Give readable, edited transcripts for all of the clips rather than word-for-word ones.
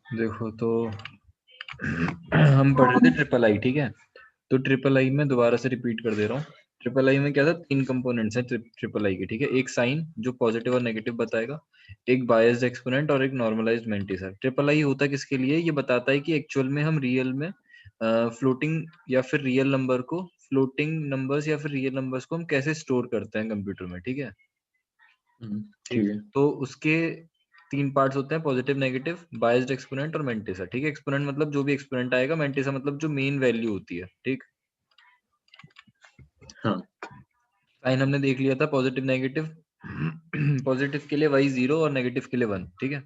देखो तो हम पढ़ रहे थे ट्रिपल आई, ठीक है। तो ट्रिपल आई में दोबारा से रिपीट कर दे रहा हूँ। ट्रिपल आई में क्या था, 3 कंपोनेंट्स हैं ट्रिपल आई के, ठीक है। एक साइन जो पॉजिटिव और नेगेटिव बताएगा, एक बायस्ड एक्सपोनेंट और एक नॉर्मलाइज्ड मैंटिसा। ट्रिपल आई होता है किसके लिए, ये बताता है कि एक्चुअल में हम रियल में फ्लोटिंग या फिर रियल नंबर को, फ्लोटिंग नंबर्स या फिर रियल नंबर्स को हम कैसे स्टोर करते हैं कंप्यूटर में, ठीक है। ठीक है। तो उसके 3 पार्ट्स होते हैं, पॉजिटिव, नेगेटिव, बायस्ड एक्सपोनेंट और मैंटिसा, ठीक है। एक्सपोनेंट मतलब जो भी एक्सपोनेंट आएगा, मैंटिसा मतलब जो मेन वैल्यू होती है, ठीक। हाँ। साइन हमने देख लिया था, पॉजिटिव नेगेटिव। पॉजिटिव के लिए y 0 और नेगेटिव के लिए 1, ठीक है।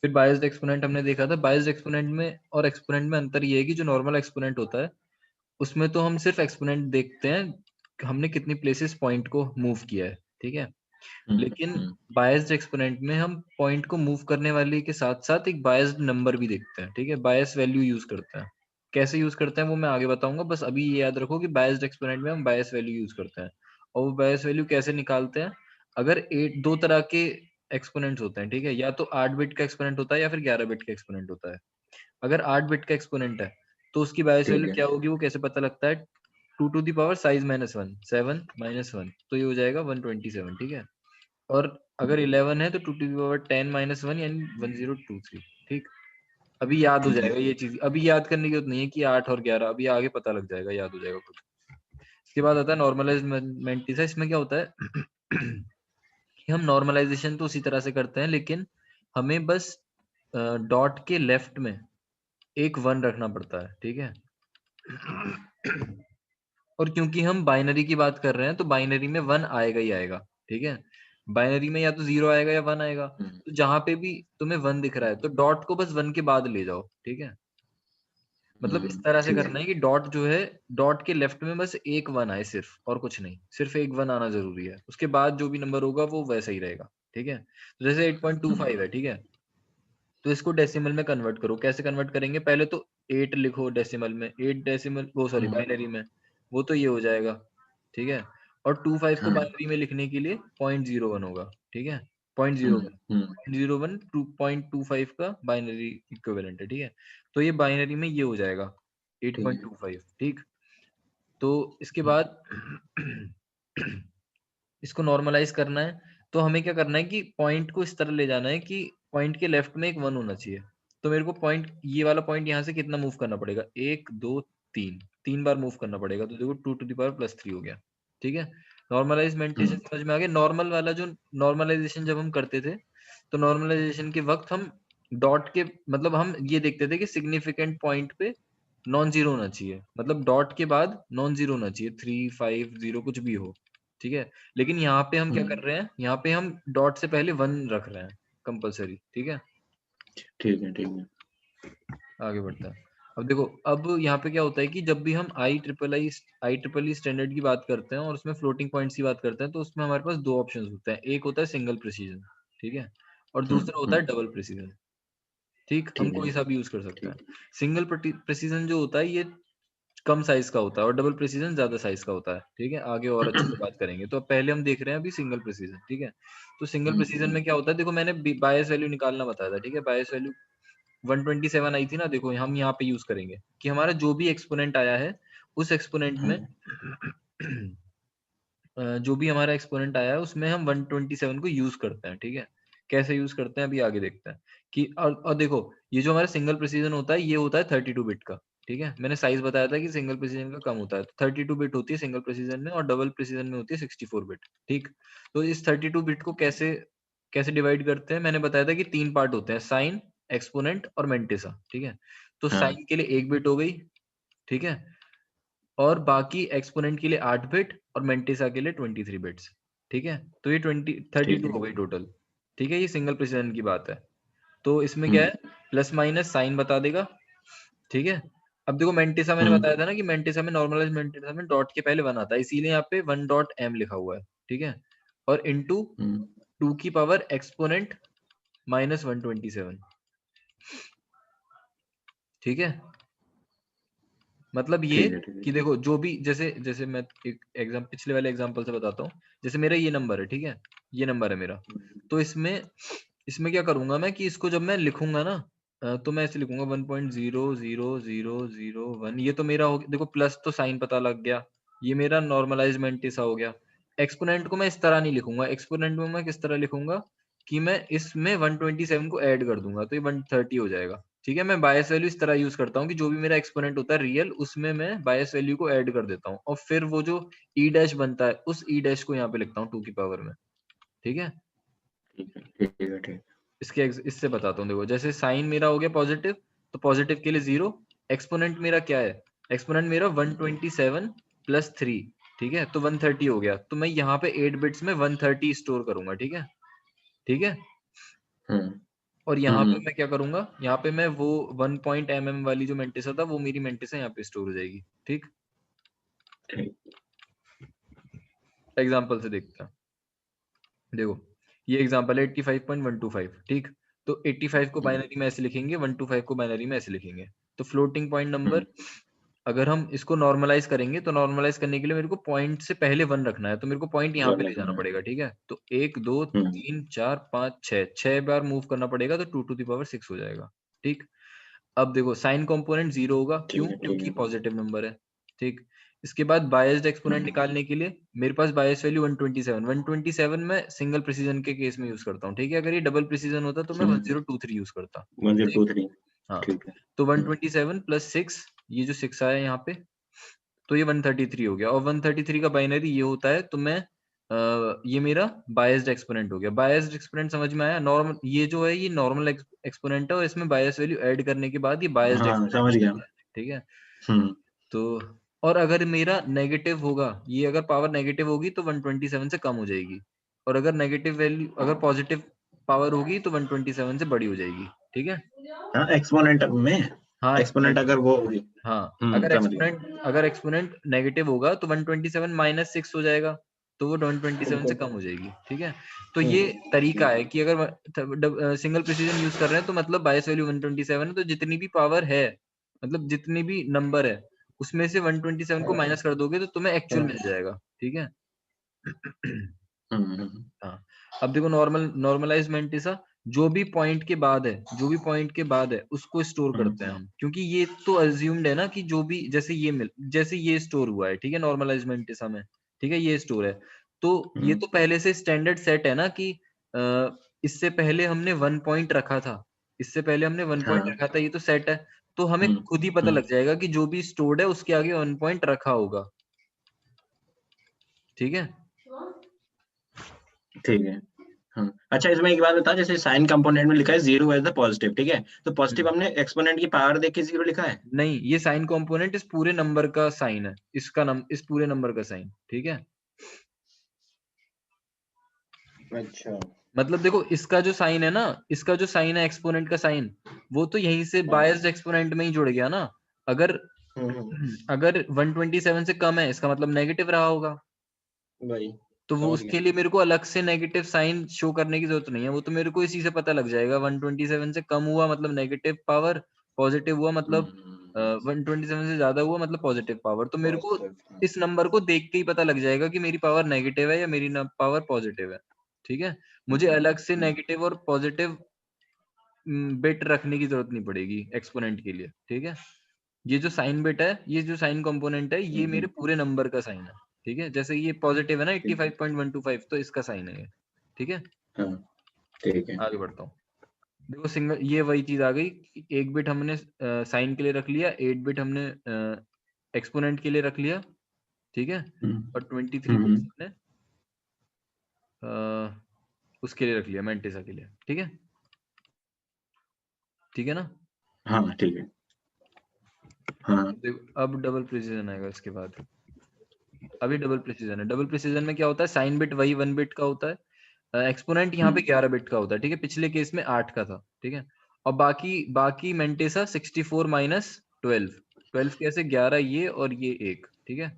फिर बायस्ड एक्सपोनेंट हमने देखा था। बायस्ड एक्सपोनेंट में और एक्सपोनेंट में अंतर ये है कि जो नॉर्मल एक्सपोनेंट होता है उसमें तो हम सिर्फ एक्सपोनेंट देखते हैं, हमने कितनी प्लेसेस पॉइंट को मूव किया है, ठीक है। लेकिन बायस्ड एक्सपोनेंट में हम पॉइंट को मूव करने वाले के साथ साथ एक बायस्ड नंबर भी देखते हैं, ठीक है। बायस वैल्यू यूज करते हैं। कैसे यूज करते हैं वो मैं आगे बताऊंगा, बस अभी ये याद रखो कि बायस्ड एक्सपोनेंट में हम बायस वैल्यू यूज करते हैं। और वो बायस वैल्यू कैसे निकालते हैं, अगर 2 तरह के एक्सपोनेंट्स होते हैं, ठीक है। या तो 8 बिट का एक्सपोनेंट होता है या फिर 11 बिट का एक्सपोनेंट होता है। अगर 8 बिट का एक्सपोनेंट है तो उसकी बायस वैल्यू क्या होगी, वो कैसे पता लगता है, 2 टू द पावर साइज -1, 7 -1, तो ये हो जाएगा 127, ठीक है। और अगर 11 है तो 2 टू द पावर 10 -1 यानी 1023, ठीक। अभी याद हो जाएगा ये चीज, अभी याद करने की जरूरत नहीं है कि 8 और 11, अभी आगे पता लग जाएगा, याद हो जाएगा खुद। इसके बाद आता है नॉर्मलाइज्ड मैंटिसा। इसमें क्या होता है कि हम नॉर्मलाइजेशन तो उसी तरह से करते हैं, लेकिन हमें बस डॉट के लेफ्ट में एक 1 रखना पड़ता है, ठीक है। और क्योंकि हम बाइनरी की बात कर रहे हैं तो बाइनरी में 1 आएगा ही आएगा, ठीक है। बाइनरी में या तो 0 आएगा या 1 आएगा। तो जहां पे भी तुम्हें 1 दिख रहा है तो डॉट को बस 1 के बाद ले जाओ, ठीक है। मतलब इस तरह से करना है कि डॉट जो है, डॉट के लेफ्ट में बस एक 1 आए सिर्फ, और कुछ नहीं, सिर्फ एक 1 आना जरूरी है। उसके बाद जो भी नंबर होगा वो वैसा ही रहेगा, ठीक है। तो जैसे 8.25 है, ठीक है। तो इसको डेसिमल में कन्वर्ट करो। कैसे कन्वर्ट करेंगे, पहले तो 8 लिखो डेसिमल में, 8 डेसिमल वो सॉरी बाइनरी में, वो तो ये हो जाएगा, ठीक है। और 25 को बाइनरी में लिखने के लिए 0.01 होगा, ठीक है। 0.01 2.25 का बाइनरी इक्विवेलेंट है, ठीक है। तो ये बाइनरी में ये हो जाएगा 8.25, ठीक। तो इसके बाद इसको नॉर्मलाइज करना है, तो हमें क्या करना है कि पॉइंट को इस तरह ले जाना है कि पॉइंट के लेफ्ट में एक 1 होना चाहिए। तो मेरे को पॉइंट, ये वाला पॉइंट यहाँ से कितना मूव करना पड़ेगा, 1 2 3, 3 बार मूव करना पड़ेगा। तो देखो 2 टू द पावर +3 हो गया, ठीक है। नॉर्मलाइजेशन समझ में आ गया। नॉर्मल वाला जो नॉर्मलाइजेशन जब हम करते थे, तो नॉर्मलाइजेशन के वक्त हम डॉट के, मतलब हम ये देखते थे कि सिग्निफिकेंट पॉइंट पे नॉन जीरो होना चाहिए, मतलब डॉट के बाद नॉन जीरो होना चाहिए, 3 5 0 कुछ भी हो, ठीक है। लेकिन यहाँ पे हम क्या कर रहे हैं, यहाँ पे हम डॉट से पहले 1 रख रहे हैं कंपलसरी, ठीक है। ठीक है। आगे बढ़ता है। अब देखो, अब यहाँ पे क्या होता है कि जब भी हम आई ट्रिपल ई स्टैंडर्ड की बात करते हैं और उसमें फ्लोटिंग पॉइंट्स की बात करते हैं, तो उसमें हमारे पास 2 ऑप्शंस होते हैं। एक होता है सिंगल प्रिसीजन, ठीक है, और दूसरा होता है डबल प्रिसीजन, ठीक। हम कोई सा भी यूज कर सकते हैं। सिंगल प्रिसीजन जो होता है ये कम साइज का होता है और डबल प्रिसीजन ज्यादा साइज का होता है, ठीक है। आगे और अच्छे से बात करेंगे। तो अब पहले हम देख रहे हैं अभी सिंगल प्रिसीजन, ठीक है। तो सिंगल प्रिसीजन में क्या होता है, देखो मैंने बायस वैल्यू निकालना बताया था, ठीक है। बायस वैल्यू 127 आई थी ना, देखो हम यहाँ पे यूज करेंगे कि हमारा जो भी एक्सपोनेंट आया है उस एक्सपोनेंट में जो भी हमारा एक्सपोनेंट आया है उसमें हम 127 को यूज करते हैं, ठीक है। कैसे यूज करते हैं अभी आगे देखते हैं कि और देखो, ये जो हमारा सिंगल प्रिसीजन होता है ये होता है 32 बिट का, ठीक है। मैंने साइज बताया था कि सिंगल प्रिसीजन का कम होता है, तो 32 बिट होती है सिंगल प्रिसीजन में, और डबल प्रिसीजन में होती है 64 बिट, ठीक। तो इस 32 बिट को कैसे कैसे डिवाइड करते हैं, मैंने बताया था कि 3 पार्ट होते हैं, साइन, एक्सपोनेंट और मैंटिसा, ठीक है। तो साइन के लिए 1 बिट हो गई, ठीक है। और बाकी एक्सपोनेंट के लिए 8 बिट और मैंटिसा के लिए 23 बिट्स, ठीक है। तो ये 32 हो गई टोटल, ठीक है। ये सिंगल प्रिसीजन की बात है। तो इसमें क्या है, प्लस माइनस साइन बता देगा, ठीक है। अब देखो मैंटिसा मैंने बताया था ना कि मैंटिसा में, नॉर्मलाइज मैंटिसा में डॉट के पहले 1 आता है, इसीलिए यहाँ पे 1 डॉट एम लिखा हुआ है, ठीक है। और इनटू 2 की पावर एक्सपोनेंट -127, ठीक है। मतलब ये ठीक है, ठीक है। कि देखो जो भी जैसे मैं एक पिछले वाले एग्जांपल से बताता हूँ। जैसे मेरा ये नंबर है, ठीक है, ये नंबर है मेरा। तो इसमें क्या करूंगा मैं कि इसको जब मैं लिखूंगा ना तो मैं ऐसे लिखूंगा 1.00001। ये तो मेरा हो गया, देखो प्लस तो साइन पता लग गया, ये मेरा नॉर्मलाइज मेंटिसा हो गया। एक्सपोनेंट को मैं इस तरह नहीं लिखूंगा, एक्सपोनेंट में मैं किस तरह लिखूंगा कि मैं इसमें 127 को ऐड कर दूंगा तो ये 130 हो जाएगा। ठीक है, मैं बायस वैल्यू इस तरह यूज करता हूँ कि जो भी मेरा एक्सपोनेंट होता है रियल, उसमें मैं बायस वैल्यू को ऐड कर देता हूँ और फिर वो जो ई डैश बनता है उस ई डैश को यहाँ पे लिखता हूँ 2 की पावर में। ठीक है, ठीक है, ठीक है, ठीक है। इससे बताता हूँ। देखो जैसे साइन मेरा हो गया पॉजिटिव, तो पॉजिटिव के लिए 0। एक्सपोनेंट मेरा क्या है, एक्सपोनेंट मेरा 127 प्लस 3। ठीक है, तो 130 हो गया। तो मैं यहाँ पे 8 बिट्स में 130 स्टोर करूंगा। ठीक है, ठीक है। और यहाँ पे मैं क्या करूंगा, यहाँ पे मैं वो 1 वाली जो मेंटिसा था वो मेरी मेंटिसा यहाँ पे स्टोर हो जाएगी। ठीक, एग्जाम्पल से देखते हैं। देखो ये एग्जाम्पल है 85.125। ठीक, तो 85 को बाइनरी में ऐसे लिखेंगे, 125 को बाइनरी में ऐसे लिखेंगे। तो फ्लोटिंग पॉइंट नंबर अगर हम इसको नॉर्मलाइज करेंगे तो नॉर्मलाइज करने के लिए मेरे को पॉइंट से पहले 1 रखना है, तो मेरे को पॉइंट यहाँ पे ले जाना पड़ेगा। ठीक है, तो 1 2 3 4 5 6 बार मूव करना पड़ेगा, तो 2 टू द पावर 6 हो जाएगा। ठीक, अब देखो साइन कंपोनेंट 0 होगा, क्यों, क्योंकि पॉजिटिव नंबर है। ठीक, इसके बाद बायस्ड एक्सपोनेंट निकालने के लिए मेरे पास बायस वैल्यू 127 मैं सिंगल प्रिसीजन के केस में यूज करता हूँ। ठीक है, अगर ये डबल प्रिसीजन होता तो मैं 1023 यूज करता। 1023। हाँ, ठीक है। तो 127 प्लस 6, ये जो 6 आया यहाँ पे, तो ये 133 हो गया। और 133 का बाइनरी ये होता है, तो मैं ये मेरा बायस्ड एक्सपोनेंट हो गया। बायस्ड एक्सपोनेंट समझ में आया? नॉर्मल ये जो है ये नॉर्मल एक्सपोनेंट है और इसमें बायस वैल्यू ऐड करने के बाद ये बायस्ड एक्सपोनेंट समझ गया। है। ठीक है, तो और अगर मेरा नेगेटिव होगा, ये अगर पावर नेगेटिव होगी तो 127 से कम हो जाएगी, और अगर नेगेटिव वैल्यू अगर पॉजिटिव पावर होगी तो 127 से बड़ी हो जाएगी। ठीक है, हाँ, एक्सपोनेंट में हाँ एक्सपोनेंट अगर वो होगी। हाँ, समझ गया। अगर एक्सपोनेंट नेगेटिव होगा तो 127 माइनस 6 हो जाएगा, तो वो 127 से कम हो जाएगी। ठीक है, तो ये तरीका है कि अगर सिंगल प्रिसीजन यूज कर रहे हैं तो मतलब बायस वैल्यू 127 है, तो जितनी भी पावर है, मतलब जितनी भी नंबर है उसमें से 127 को माइनस कर दोगे तो तुम्हें एक्चुअल मिल जाएगा। ठीक है। हाँ, अब देखो नॉर्मलाइज मेंटिसा जो भी पॉइंट के बाद है उसको स्टोर करते हैं हम, क्योंकि ये तो अज्यूम्ड है ना कि जो भी जैसे ये स्टोर हुआ है। ठीक है, नॉर्मलाइज मेंटिसा में, ठीक है, ये स्टोर है, तो ये तो पहले से स्टैंडर्ड सेट है ना कि इससे पहले हमने 1 पॉइंट रखा था, ये तो सेट है, तो हमें खुद ही पता लग जाएगा कि जो भी स्टोर्ड है उसके आगे 1 पॉइंट रखा होगा। ठीक है, ठीक है। हाँ, अच्छा, इसमें एक बात बता, जैसे साइन कंपोनेंट में लिखा है 0 एज द पॉजिटिव, ठीक है, तो पॉजिटिव हमने एक्सपोनेंट की पावर देख के 0 लिखा है? नहीं, ये साइन कंपोनेंट इस पूरे नंबर का साइन है, इस पूरे नंबर का साइन। ठीक है, अच्छा। मतलब देखो इसका जो साइन है ना, एक्सपोनेंट का साइन, वो तो यहीं से बायस्ड एक्सपोनेंट में ही जुड़ गया ना। अगर अगर 127 से कम है इसका मतलब नेगेटिव रहा होगा, भाई तो वो समझ उसके गया। लिए मेरे को अलग से नेगेटिव साइन शो करने की जरूरत नहीं है, वो तो मेरे को इसी से पता लग जाएगा। 127 से कम हुआ मतलब नेगेटिव पावर, पॉजिटिव हुआ मतलब 127 से ज्यादा हुआ मतलब पॉजिटिव पावर, तो मेरे को इस नंबर को देख के ही पता लग जाएगा कि मेरी पावर नेगेटिव है या मेरी पावर पॉजिटिव है। ठीक है, मुझे अलग से नेगेटिव और पॉजिटिव बिट रखने की जरूरत नहीं पड़ेगी एक्सपोनेंट के लिए। ठीक है, ये जो साइन बिट है, ये जो साइन कंपोनेंट है, ये मेरे पूरे नंबर का साइन है। ठीक है, जैसे ये पॉजिटिव है ना 85.125, तो इसका साइन है ये। ठीक है, हाँ, ठीक है। आगे बढ़ता हूँ। देखो सिंगल, ये वही चीज आ गई कि 1 बिट हमने साइन के लिए रख लिया, 8 बिट हमने एक्सपोनेंट के लिए रख लिया। ठीक है, और 23 बिट्स हमने उसके लिए रख लिया, मेंटिसा के लिए। ठीक है, ठीक है ना। हाँ, ठीक है। हाँ। देखो अब डबल प्रिसीजन आएगा इसके बाद। अभी डबल प्रिसीजन है। डबल प्रिसीजन में क्या होता है, साइन बिट वही 1 बिट का होता है, एक्सपोनेंट यहाँ पे 11 बिट का होता है। ठीक है, पिछले केस में 8 का था। ठीक है, और बाकी मेंटेसा 64 माइनस 12 कैसे, 11 ये और ये 1। ठीक है,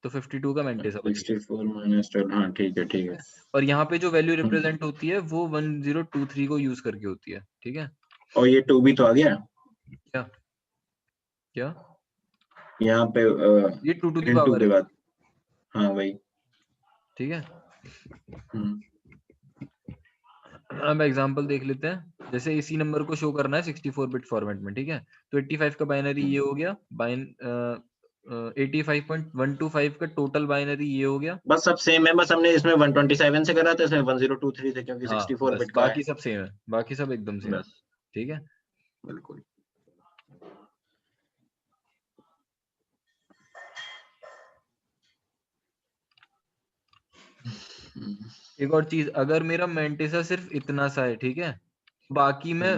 तो 52 का मेंटेसा बच गया। 64 माइनस 12। हाँ, ठीक है, ठीक है। और यहाँ पे जो वैल्यू रिप्रेजेंट होती है वो 1023 को यूज करके होती है। ठीक है, और ये 2 भी तो आ गया। क्या क्या यहाँ पे ये 2 to the into power के है, बाद, हाँ वही। ठीक है। हम्म, अब एग्जांपल देख लेते हैं, जैसे इसी नंबर को शो करना है 64 बिट फॉर्मेट में, ठीक है। तो 85 का बाइनरी ये हो गया, 85.125 का टोटल बाइनरी ये हो गया। बस सब सेम है, बस हमने इसमें 127 से करा था, इसमें 1023 से, क्योंकि हाँ 64 बस बिट का है। बाकी सब सेम है, बाकी सब एकदम सेम है, बस ठीक है। बिल्कुल। एक और चीज, अगर मेरा मेंटेसा सिर्फ इतना सा है, ठीक है, बाकी मैं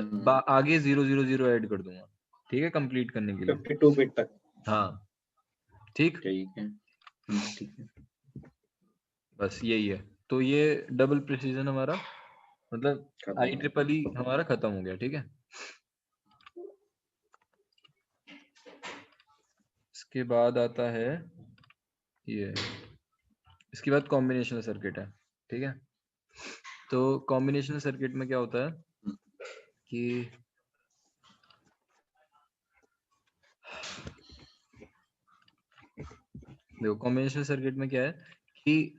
आगे 000 ऐड कर दूंगा, ठीक है, कंप्लीट करने के लिए। 52 बिट तक। हाँ ठीक, ठीक है, ठीक है। बस यही है। तो ये डबल प्रिसीजन हमारा, मतलब खत्म हो गया। IEEE हमारा खत्म हो गया, ठीक है। इसके बाद आता है ये, इसके बाद कॉम्बिनेशनल सर्किट है, ठीक है। तो कॉम्बिनेशनल सर्किट में क्या होता है कि देखो, कॉम्बिनेशनल सर्किट में क्या है कि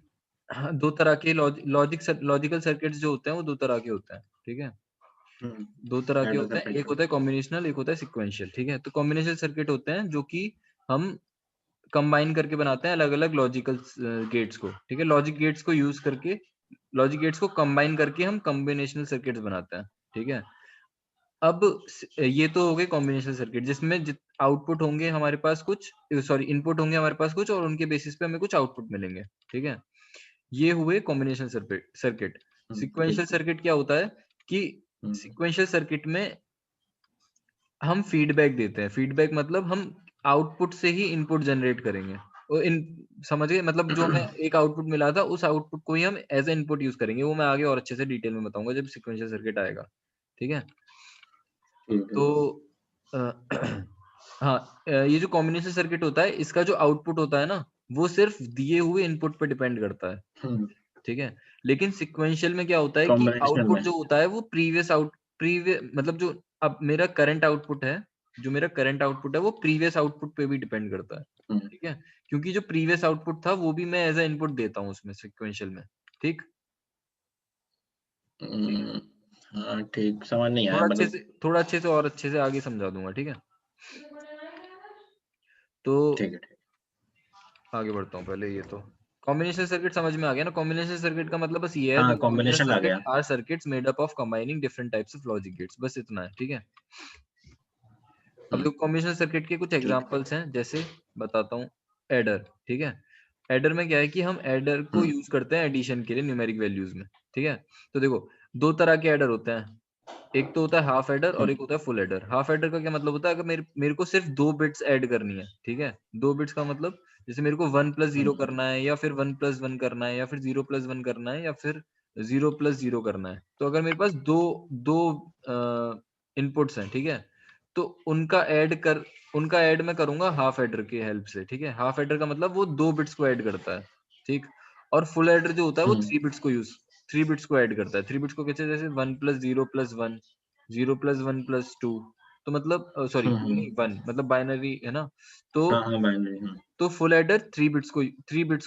दो तरह के लॉजिकल सर्किट्स जो होते हैं वो दो तरह के होते हैं, ठीक है। दो तरह के एडर होते का हैं, एक प्रिंटर। होता है कॉम्बिनेशनल, एक होता है सिक्वेंशियल, ठीक है। तो कॉम्बिनेशनल सर्किट होते हैं जो कि हम कंबाइन करके बनाते हैं अलग अलग लॉजिकल गेट्स को, ठीक है। लॉजिक गेट्स को यूज करके, लॉजिक गेट्स को कंबाइन करके हम कॉम्बिनेशनल सर्किट्स बनाते हैं, ठीक है। अब ये तो हो गए कॉम्बिनेशनल सर्किट, जिसमें आउटपुट होंगे हमारे पास कुछ, सॉरी इनपुट होंगे हमारे पास कुछ, और उनके बेसिस पे हमें कुछ आउटपुट मिलेंगे, ठीक है। ये हुए कॉम्बिनेशनल सर्किट। ठीक सिक्वेंशियल है। सर्किट क्या होता है कि सिक्वेंशियल सर्किट में हम फीडबैक देते हैं। फीडबैक मतलब हम आउटपुट से ही इनपुट जनरेट करेंगे, और इन समझ गए, मतलब जो हमें एक आउटपुट मिला था उस आउटपुट को ही हम एज ए इनपुट यूज करेंगे। वो मैं आगे और अच्छे से डिटेल में बताऊंगा जब सिक्वेंशियल सर्किट आएगा, ठीक है। ठीक है। तो अ, हाँ, ये जो कॉम्बिनेशन सर्किट होता है, इसका जो आउटपुट होता है ना, वो सिर्फ दिए हुए इनपुट पे डिपेंड करता है, ठीक है। लेकिन सिक्वेंशियल में क्या होता है कि कॉम्बिनेशनल आउटपुट में। जो होता है वो प्रीवियस मतलब जो अब मेरा करंट आउटपुट है, जो मेरा करंट आउटपुट है वो प्रीवियस आउटपुट पे भी डिपेंड करता है, ठीक है। क्योंकि जो प्रीवियस आउटपुट था वो भी मैं एज ए इनपुट देता हूँ उसमें सिक्वेंशियल में, ठीक। हाँ ठीक, समझ नहीं आया मतलब। थोड़ा अच्छे से और अच्छे से आगे समझा दूंगा, ठीक है। तो ठीक है, ठीक। आगे बढ़ता हूँ, पहले ये तो कॉम्बिनेशन सर्किट समझ में आ गया ना। कॉम्बिनेशन सर्किट का मतलब बस ये है, हाँ द कॉम्बिनेशन कॉम्बिनेशन आ सर्किट गया। Are circuits made up of combining different types of logic gates, बस इतना है, ठीक है। अब देखो कॉम्बिनेशन सर्किट के कुछ ठीक। एग्जांपल्स हैं, जैसे बताता हूँ, एडर, ठीक है। एडर में क्या है कि हम एडर को यूज करते हैं एडिशन के लिए न्यूमेरिक वैल्यूज में, ठीक है। तो देखो दो तरह के एडर होते हैं, एक तो होता है हाफ एडर और एक होता है फुल एडर। हाफ एडर का क्या मतलब होता है, अगर मेरे को सिर्फ 2 बिट्स ऐड करनी है, ठीक है। 2 बिट्स का मतलब जैसे मेरे को 1+0 करना है, या फिर 1+1 करना है, या फिर 0+1 करना है, या फिर 0+0 करना है। तो अगर मेरे पास दो दो इनपुट्स हैं, ठीक है, तो उनका ऐड मैं करूंगा हाफ एडर की हेल्प से, ठीक है। हाफ एडर का मतलब वो 2 बिट्स को ऐड करता है, ठीक। और फुल एडर जो होता है वो 3 बिट्स को ऐड करता है। 3 बिट्स को कैसे, जैसे 1+0+1, 0+1+2, तो मतलब सॉरी 2 नहीं 1, मतलब बाइनरी है ना। तो हाँ हाँ बाइनरी। फुल एडर 3 बिट्स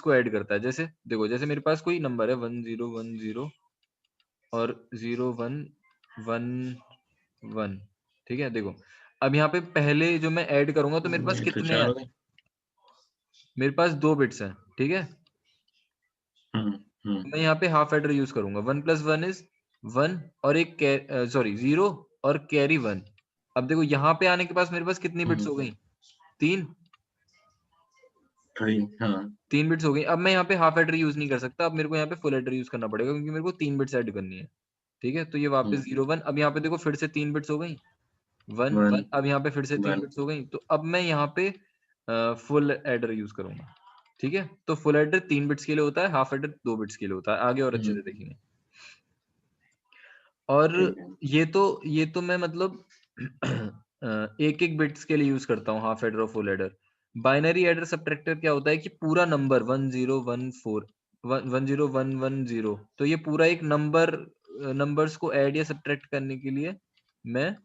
को ऐड करता है। जैसे देखो, जैसे मेरे पास कोई नंबर है 1010 और 0111, ठीक है। देखो अब यहाँ पे पहले जो मैं ऐड करूंगा तो मेरे पास ये तो कितने 4 हैं, हो गए। मेरे पास 2 बिट्स हैं, ठीक है। हम्म तो मैं यहाँ पे हाफ एडर यूज करूंगा, 1+1 इज 1, और एक सॉरी 0 और कैरी 1। अब देखो यहाँ पे आने के पास मेरे पास कितनी बिट्स हो गई, 3 हाँ 3 बिट्स हो गई। अब मैं यहाँ पे हाफ एडर यूज नहीं कर सकता, अब मेरे को यहाँ पे फुल एडर यूज करना पड़ेगा, क्योंकि मेरे को 3 बिट्स ऐड करनी है, ठीक है। तो ये वापस 0 1, अब यहाँ पे देखो फिर से 3 बिट्स हो गई, 1 1, 1 अब यहाँ पे फिर से 3 1। बिट्स हो गई। तो अब मैं यहाँ पे फुल एडर यूज करूंगा, ठीक है। तो फुल एडर 3 बिट्स के लिए होता है, हाफ एडर 2 बिट्स के लिए होता है, आगे और अच्छे से देखेंगे। और ठीक है। ये तो मैं मतलब एक एक बिट्स के लिए यूज करता हूँ, हाफ एडर और full adder. Binary adder subtractor क्या होता है कि पूरा नंबर 101110, तो ये पूरा एक नंबर्स को ऐड या सब्ट्रैक्ट करने के लिए मैं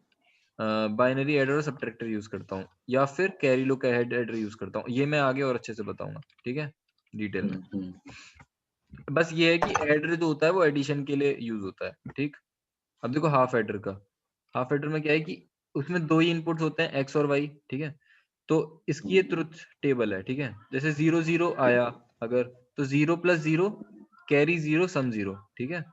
बाइनरी एडर और सब्ट्रैक्टर यूज करता हूँ, या फिर carry look ahead adder use करता हूँ। ये मैं आगे और अच्छे से बताऊंगा, ठीक है, डिटेल में। बस ये है कि एडर जो होता है वो एडिशन के लिए यूज होता है, ठीक। अब देखो हाफ एडर का, हाफ एडर में क्या है कि उसमें दो ही इनपुट्स होते हैं, एक्स और वाई, ठीक है। तो इसकी ये ट्रुथ टेबल है, ठीक है। जैसे 0 0 आया अगर, तो 0 + 0 कैरी 0 सम 0, ठीक है।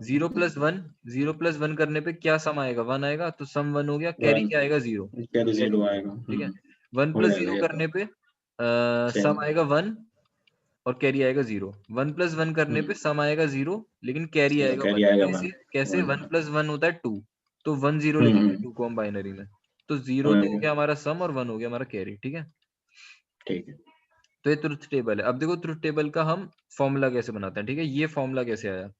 0 + 1, 0 + 1 करने पे क्या सम आएगा, 1 आएगा, तो सम 1 हो गया, कैरी क्या आएगा, 0, कैरी कैरी 0 आएगा, ठीक है। 1 हो + जाएगा 0 ये करने पे तो सम आएगा 1 और कैरी आएगा 0। 1 + 1 करने पे सम आएगा 0 लेकिन कैरी आएगा 1। कैरी आएगा कैसे 1 कैसे 1 + 1 होता है 2, तो 1 0 लिखेंगे 2 को हम बाइनरी में, तो 0 तो हो गया हमारा सम और 1 हो गया हमारा कैरी, ठीक है। ठीक है। तो ये ट्रुथ टेबल है। अब देखो ट्रुथ टेबल का हम फॉर्मूला कैसे बनाते हैं, ठीक है। ये फॉर्मूला कैसे आया,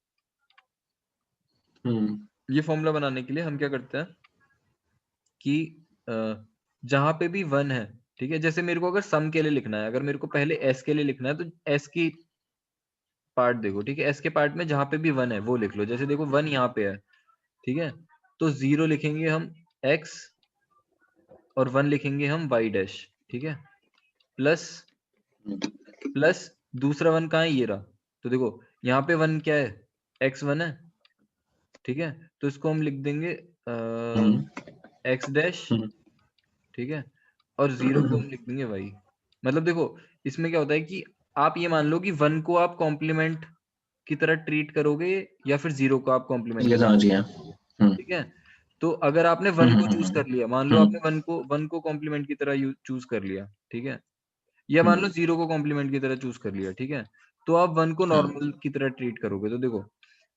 ये फॉर्मूला बनाने के लिए हम क्या करते हैं कि जहां पे भी 1 है, ठीक है, जैसे मेरे को अगर सम के लिए लिखना है, अगर मेरे को पहले एस के लिए लिखना है, तो एस की पार्ट देखो, ठीक है। एस के पार्ट में जहां पे भी 1 है वो लिख लो। जैसे देखो 1 यहाँ पे है, ठीक है, तो 0 लिखेंगे हम एक्स और 1 लिखेंगे हम वाई डैश, ठीक है। प्लस प्लस दूसरा 1 कहाँ है, ये रहा। तो देखो यहाँ पे 1 क्या है, x1 है, ठीक है। तो इसको हम लिख देंगे एक्स डैश, ठीक है, और 0 को हम लिख देंगे वाई। मतलब देखो इसमें क्या होता है कि आप ये मान लो कि 1 को आप कॉम्प्लीमेंट की तरह ट्रीट करोगे या फिर 0 को आप कॉम्प्लीमेंट की तरह समझ गया। ठीक है। तो अगर आपने 1 को चूज कर लिया, मान लो आपने 1 को कॉम्प्लीमेंट की तरह चूज कर लिया, ठीक है, या मान लो 0 को कॉम्प्लीमेंट की तरह चूज कर लिया, ठीक है, तो आप 1 को नॉर्मल की तरह ट्रीट करोगे। तो देखो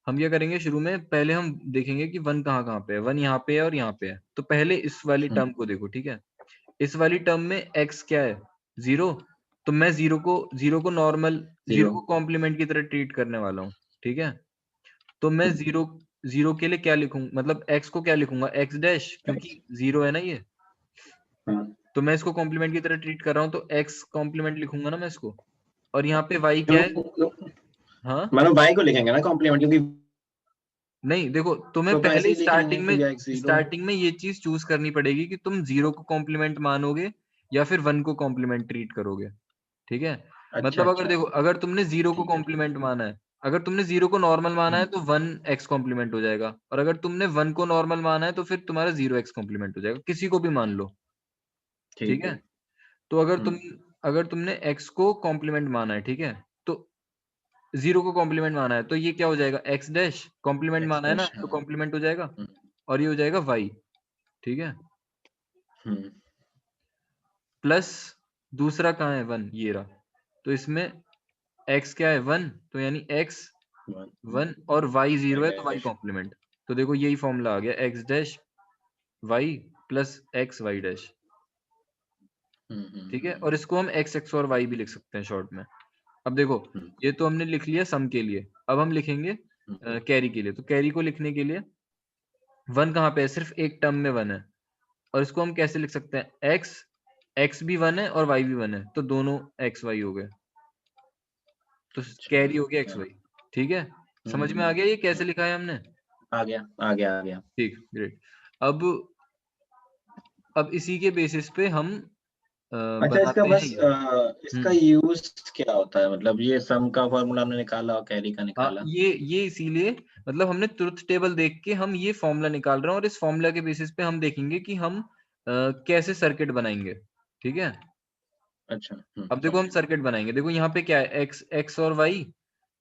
हम क्या करेंगे, शुरू में पहले हम देखेंगे कि 1 कहाँ कहाँ पे है, 1 यहाँ पे है और यहाँ पे है। तो पहले इस वाली टर्म को देखो, ठीक है। इस वाली टर्म में x क्या है, 0, तो मैं 0 को नॉर्मल 0 को कॉम्प्लीमेंट की तरह ट्रीट करने वाला हूँ, ठीक है। तो मैं 0 के लिए क्या लिखूंगा, मतलब x को क्या लिखूंगा, एक्स डैश, क्योंकि 0 है ना ये, तो मैं इसको कॉम्प्लीमेंट की तरह ट्रीट कर रहा हूँ, तो x कॉम्प्लीमेंट लिखूंगा ना मैं इसको। और यहाँ पे y क्या है, हाँ मतलब वाई को लिखेंगे ना कॉम्प्लीमेंट, क्योंकि नहीं देखो तुम्हें तो पहले ऐसे ही लिखेंगे कि x0। स्टार्टिंग में ये चीज चूज करनी पड़ेगी कि तुम 0 को कॉम्प्लीमेंट मानोगे या फिर 1 को कॉम्प्लीमेंट ट्रीट करोगे, ठीक है। अच्छा मतलब अगर देखो अगर तुमने 0 को ठीक है कॉम्प्लीमेंट माना है, अगर तुमने 0 को नॉर्मल माना है तो 1 x कॉम्प्लीमेंट हो जाएगा, और अगर तुमने 1 को नॉर्मल माना है तो फिर तुम्हारा 0 x कॉम्प्लीमेंट हो जाएगा, किसी को भी मान लो, ठीक ठीक है। है। तो अगर तुमने x को कॉम्प्लीमेंट माना है, ठीक है, तो 0 को कॉम्प्लीमेंट माना है, तो ये क्या हो जाएगा, एक्स डैश, कॉम्प्लीमेंट एक्स माना है ना, डैश, तो हाँ। कॉम्प्लीमेंट हो जाएगा, और ये हो जाएगा y, ठीक है। प्लस दूसरा कहाँ है, 1, ये रहा। तो इसमें x क्या है, 1, तो यानी x 1 और y 0 है, तो y कॉम्प्लीमेंट। तो देखो यही फॉर्मूला आ गया, x dash y plus x y dash, ठीक है। और इसको हम x और y भी लिख सकते हैं शॉर्ट में। अब देखो ये तो हमने लिख लिया सम के लिए, अब हम लिखेंगे कैरी के लिए। तो कैरी को लिखने के लिए 1 कहाँ पे है, सिर्फ एक टर्म में 1 है, और इसको हम कैसे लिख सकते हैं, x भी 1 है और y भी 1 है, तो दोनों x y हो गए, तो कैरी हो गया x y, ठीक है। समझ में आ गया ये कैसे लिखा है हमने, आ गया आ गया आ गया। ठीक, ग्रेट। अब इसी के बेसिस पे हम अच्छा, इसका बनाते हैं बस ये। इसका यूज क्या होता है, मतलब ये सम का फॉर्मूला हमने निकाला और कैरी का हाँ निकाला। ये इसीलिए, मतलब हमने ट्रुथ टेबल देख के हम ये फॉर्मूला निकाल रहे हैं, और इस फॉर्मूला के बेसिस पे हम देखेंगे कि हम कैसे सर्किट बनाएंगे, ठीक है। अच्छा अब देखो समझ हम गया। सर्किट बनाएंगे, देखो यहाँ पे क्या है, x और y।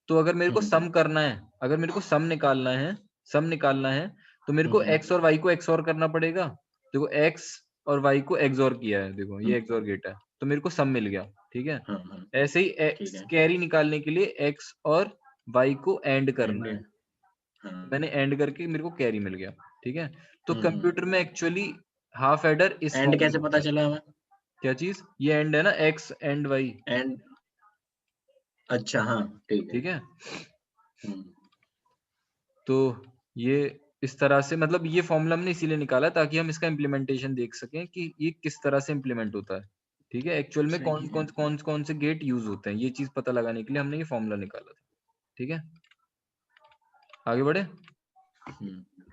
तो अगर मेरे को सम करना है, अगर मेरे को सम निकालना है तो मेरे को x और y को XOR करना पड़ेगा। देखो x और y को XOR किया है, देखो ये XOR गेट है, तो मेरे को सम मिल गया, ठीक है। ऐसे ही ठीक है। कैरी निकालने के लिए x और y को एंड करना है, मैंने एंड करके मेरे को कैरी मिल गया, ठीक है। तो कंप्यूटर में एक्चुअली हाफ एडर इस एंड फॉर्म में कैसे होता पता है। चला हमें? क्या चीज, ये एंड है ना, x एंड y, एंड, अच्छा हाँ ठीक है। ठीक है। तो ये इस तरह से, मतलब ये फॉर्मूला हमने इसीलिए निकाला ताकि हम इसका इम्प्लीमेंटेशन देख सकें कि ये किस तरह से इम्प्लीमेंट होता है, ठीक है। एक्चुअल में सही है। कौन से गेट यूज होते हैं, ये चीज पता लगाने के लिए हमने ये फॉर्मूला निकाला था, ठीक है। आगे बढ़े।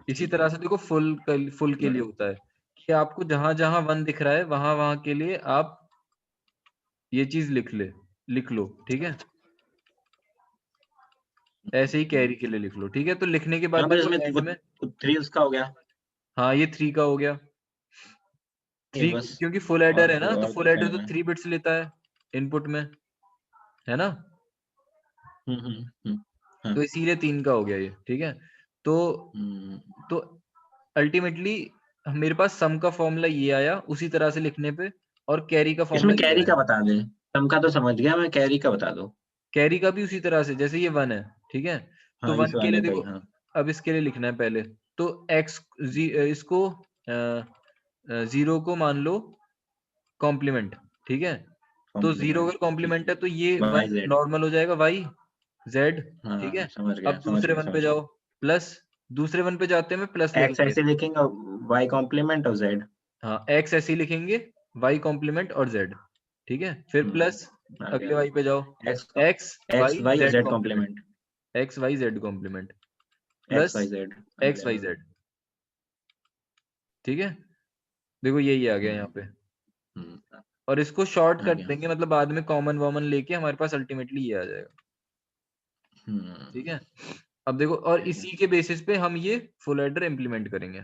इसी ठीक तरह है। से देखो फुल के लिए होता है कि आपको जहां जहां 1 दिख रहा है वहां वहां के लिए आप ये चीज लिख लो, ठीक है। ऐसे ही कैरी के लिए लिख लो, ठीक है। तो लिखने के बाद हाँ, पर देखो इसमें एंड में, 3 उसका हो गया। हाँ ये 3 का हो गया। ये 3 बस क्योंकि फुल एडर है ना, तो और फुल कुछ एडर नहीं तो है। 3 बिट्स लेता है इनपुट में, है ना। हाँ। तो इसीलिए 3 का हो गया ये, ठीक है। तो तो अल्टीमेटली मेरे पास सम का फॉर्मूला ये आया उसी तरह से लिखने पे, और कैरी का इसमें फॉर्मूला ये कैरी आया। का बता दे, सम का तो समझ गया मैं, कैरी का बता दो। कैरी का भी उसी तरह से, जैसे ये 1 है, ठीक है। तो हाँ, 1 इस के लिए वाले का ही। देखो, हाँ, अब इसके लिए लिखना है पहले तो इसको 0 को मान लो कॉम्प्लीमेंट, ठीक है। तो 0 अगर कॉम्प्लीमेंट, ठीक कॉम्प्लीमेंट है। है तो ये वाई 1 जेड। नॉर्मल हो जाएगा, y z, ठीक हाँ, है। समझ गया, अब समझ दूसरे गया, 1 पे समझ गया। जाओ, प्लस, दूसरे 1 पे जाते हैं मैं प्लस एक्स लगेंगे। ऐसे लिखेंगे, वाई कॉम्प्लीमेंट और जेड। हाँ x ऐसे ही लिखेंगे, y कॉम्प्लीमेंट और z, ठीक है। फिर प्लस आ अगले गया। y पे जाओ, X x y X Y और z Z complement, complement. x y z complement X plus Y Z आ x y गया। z, ठीक है। देखो यही आ गया यहाँ पे, हम्म, और इसको शॉर्ट आ कर गया। देंगे, मतलब बाद में कॉमन वॉमन लेके हमारे पास अल्टीमेटली ये आ जाएगा, ठीक है। अब देखो, और ठीक है। इसी के बेसिस पे हम ये फुल एडर इम्प्लीमेंट करेंगे,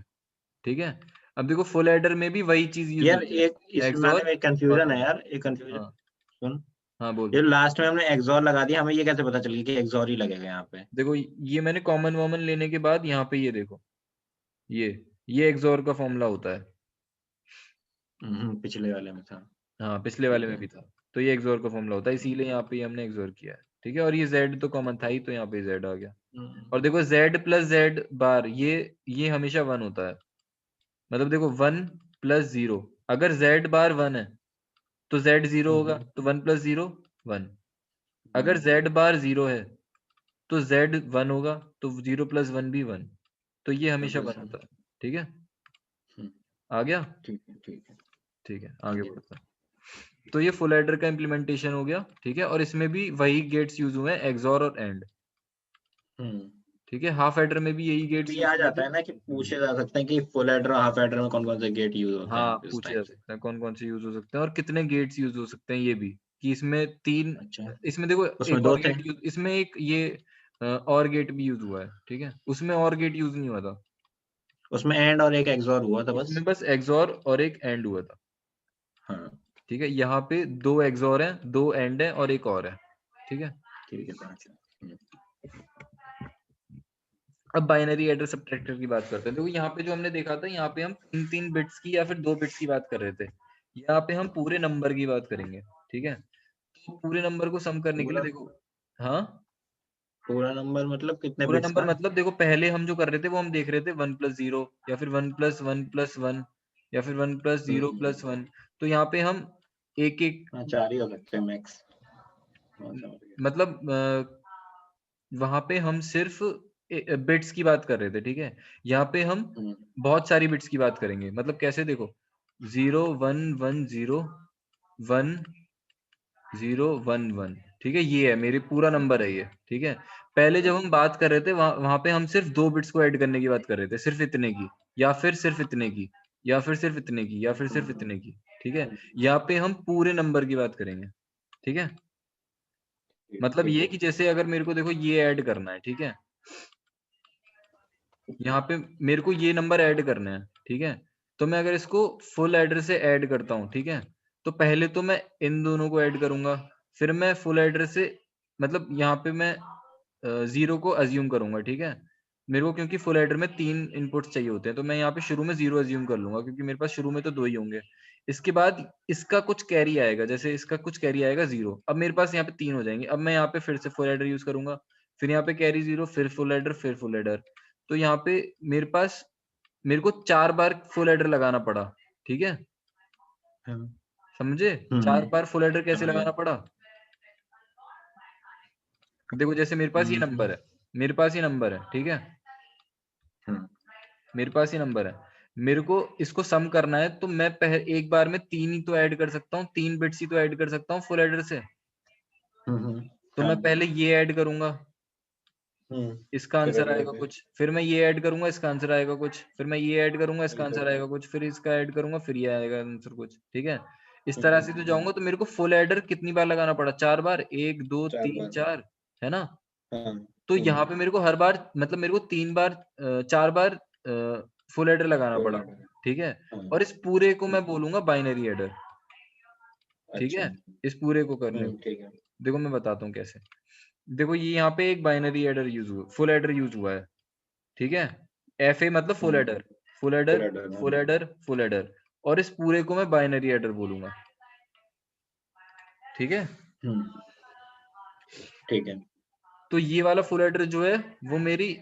ठीक है। अब देखो फुल एडर में भी वही चीज यूज यार होती एक है, इस वाले एक्सऑर में एक और कंफ्यूजन है एंड। यार, एक कंफ्यूजन। हाँ सुन, हाँ बोल। ये लास्ट में हमने एक्सॉर लगा दिया, हमें ये कैसे पता चल गया कि एक्सॉर ही लगेगा यहाँ पे? देखो ये मैंने कॉमन वॉमन लेने के बाद यहाँ पे ये देखो, ये एक्सॉर का फॉर्मूला होता है। पिछले वाले में था। हाँ पिछले वाले ठीक में है। भी था। तो ये एक्सॉर का फॉर्मूला होता है, इसीलिए यहाँ पे हमने एक्सॉर किया है, ठीक है। और ये जेड तो कॉमन था ही, तो यहाँ पे जेड आ गया। और देखो जेड प्लस जेड बार, ये हमेशा 1 होता है। मतलब देखो 1 प्लस 0, अगर जेड बार 1 है तो जेड 0 होगा, तो 1 प्लस 0 1। अगर जेड बार 0 है तो जेड 1 होगा, तो 0 प्लस 1 भी 1। तो ये हमेशा 1 होता है, ठीक है। आ गया, ठीक है, ठीक है। ठीक है, आ आगे गया। बढ़ता है। तो ये फुल एडर का इम्प्लीमेंटेशन हो गया, ठीक है। और इसमें भी वही गेट्स यूज हुए हैं, एक्सॉर और एंड, ठीक है। हाफ एडर में भी यही तो गेट्स ये यूज आ हुए जाता थे। है ना कि पूछे जा सकते हैं कि फुल एडर और हाफ एडर में कौन कौन से गेट यूज होते हाँ हैं इस पूछे टाइप जा से। सकते हैं कौन कौन से यूज हो सकते हैं, और कितने गेट्स यूज हो सकते हैं, ये भी कि इसमें 3, अच्छा, इसमें देखो उसमें एक दो और थे। गेट यूज, इसमें एक ये और गेट भी यूज हुआ है, ठीक है। उसमें और गेट यूज नहीं हुआ था, उसमें एंड और एक एक्सॉर हुआ था बस। उसमें बस एक्सॉर और एक एंड हुआ था, हाँ, ठीक है। यहाँ पे 2 एक्सॉर हैं, 2 एंड है और एक और है, ठीक है। ठीक है, समझ गया। अब बाइनरी एड्रेस सब्ट्रैक्टर की बात करते हैं। देखो यहाँ पे जो हमने देखा था, यहाँ पे हम 3 बिट्स की या फिर 2 बिट्स की बात कर रहे थे, यहाँ पे हम पूरे नंबर की बात करेंगे, ठीक है। तो पूरे नंबर को सम करने के लिए पूरा देखो, हाँ पूरा नंबर मतलब कितने पूरा बिट्स नंबर का? मतलब देखो, पहले हम जो कर रहे थे वो हम देख रहे थे 1 प्लस 0, या फिर 1 प्लस 1 प्लस 1, या फिर 1 प्लस 0 प्लस 1। तो यहाँ पे हम एक एक, हाँ, 4 ही हो सकते हैं मैक्स। हाँ, समझ गया। मतलब वहां पे हम सिर्फ बिट्स की बात कर रहे थे, ठीक है। यहाँ पे हम हम्म, बहुत सारी बिट्स की बात करेंगे, मतलब कैसे, देखो 0 1 1 0 1 0 1 1, ठीक है। ये है मेरे पूरा नंबर है ये, ठीक है। पहले जब हम बात कर रहे थे वहां पे हम सिर्फ 2 बिट्स को ऐड करने की बात कर रहे थे, सिर्फ इतने की, या फिर सिर्फ इतने की, या फिर सिर्फ इतने की, या फिर सिर्फ इतने की, ठीक है। यहाँ पे हम पूरे नंबर की बात करेंगे, ठीक है। मतलब ठीक ये है। कि जैसे अगर मेरे को देखो ये ऐड करना है, ठीक है, यहाँ पे मेरे को ये नंबर ऐड करना है, ठीक है। तो मैं अगर इसको फुल एड्रेस से ऐड करता हूँ, ठीक है, तो पहले तो मैं इन दोनों को ऐड करूंगा, फिर मैं फुल एड्रेस से, मतलब यहाँ पे मैं 0 को अज्यूम करूंगा, ठीक है। मेरे को क्योंकि फुल एडर में 3 इनपुट्स चाहिए होते हैं, तो मैं यहाँ पे शुरू में 0 अज्यूम कर लूंगा, क्योंकि मेरे पास शुरू में तो 2 ही होंगे। इसके बाद इसका कुछ कैरी आएगा, जैसे इसका कुछ कैरी आएगा 0, अब मेरे पास यहाँ पे 3 हो जाएंगे। अब मैं यहाँ पे फिर से फुल एडर यूज करूंगा, फिर यहाँ पे कैरी 0, फिर फुल एडर, फिर फुल एडर। तो यहाँ पे मेरे पास, मेरे को 4 बार फुल एडर लगाना पड़ा, ठीक है। हम्म, समझे 4 बार फुल एडर कैसे समझ गया। लगाना पड़ा। देखो जैसे मेरे पास ये हम्म, नंबर है, मेरे पास ये नंबर है, ठीक है, हम्म, मेरे पास ये नंबर है। मेरे को इसको सम करना है, तो मैं एक बार में 3 ही तो ऐड कर सकता हूँ, 3 बिट्स ही तो ऐड कर सकता हूँ फुल एडर से। तो मैं हाँ, पहले ये ऐड करूंगा, इसका फिर आंसर अगले आएगा पे कुछ, फिर मैं ये ऐड करूंगा, इसका आंसर आएगा कुछ, फिर मैं ये ऐड करूंगा, इसका आंसर बिल्कुल आएगा कुछ, फिर इसका ऐड करूंगा, फिर ये आएगा आंसर कुछ। ठीक है, इस तरह से तो जाऊंगा तो मेरे को फुल एडर कितनी बार लगाना पड़ा, 4 बार, 1 2 4 3 बार 4, है ना। हाँ तो यहाँ पे मेरे को हर बार मतलब मेरे को 3 बार 4 बार फुल एडर लगाना फुल पड़ा। एडर ठीक है, हाँ और इस पूरे को मैं ठीक है बोलूंगा बाइनरी एडर। ठीक अच्छा है, इस पूरे को करने को ठीक है देखो मैं बताता हूँ कैसे। देखो ये यहाँ पे एक बाइनरी एडर यूज हुआ, फुल एडर यूज हुआ है। ठीक है, एफ ए मतलब full adder, full full adder, adder हाँ फुल एडर, फुल एडर, और इस पूरे को मैं बाइनरी एडर बोलूंगा। ठीक है, ठीक है तो ये वाला फुल एडर जो है वो मेरी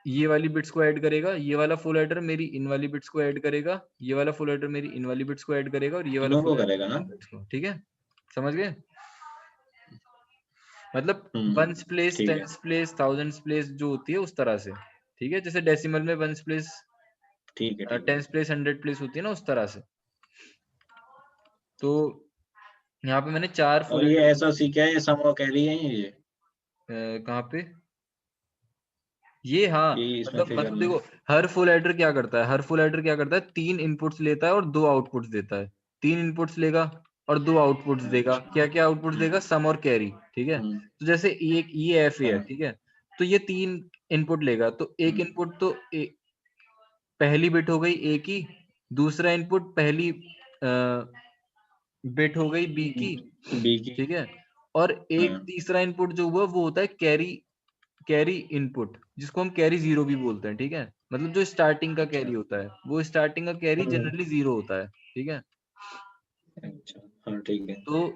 ये वाली बिट्स को ऐड करेगा, ये वाला फुल एडर मेरी इन वाली बिट्स को ऐड करेगा, ये वाला फुल एडर मेरी इन वाली बिट्स को ऐड करेगा, और ये वाला तीनों फुल को एडर करेगा मेरी हाँ इन बिट्स को। ठीक है, समझ गए। मतलब हम्म वंस प्लेस, ठीक है टेंस प्लेस, थाउजेंड्स प्लेस जो होती है उस तरह से। ठीक है, जैसे डेसिमल में वंस प्लेस, ठीक है ठीक है टेंस प्लेस, हंड्रेड प्लेस होती है ना, उस तरह से। तो यहाँ पे मैंने 4 और फुल ये एडर यूज ऐसा सीखा है ये सम कह रही है ये कहाँ पे, ये हाँ, कि इसमें मतलब फिगर में देखो हर फुल एडर क्या करता है, हर फुल एडर क्या करता है, 3 इनपुट्स लेता है और 2 आउटपुट्स देता है। 3 इनपुट्स लेगा और 2 आउटपुट्स देगा। अच्छा क्या क्या आउटपुट्स देगा, सम और कैरी। ठीक है, तो जैसे एक ये एफ ए है, हाँ ठीक है, तो ये 3 इनपुट लेगा, तो एक इनपुट तो पहली बिट हो गई ए की, दूसरा इनपुट पहली बिट हो गई बी की। बी की ठीक है, और एक हाँ तीसरा इनपुट जो हुआ वो होता है कैरी, कैरी इनपुट, जिसको हम कैरी जीरो भी बोलते हैं। ठीक है, मतलब जो स्टार्टिंग का अच्छा कैरी होता है, वो स्टार्टिंग का कैरी हम्म, जनरली जीरो होता है। ठीक है, अच्छा हाँ ठीक है तो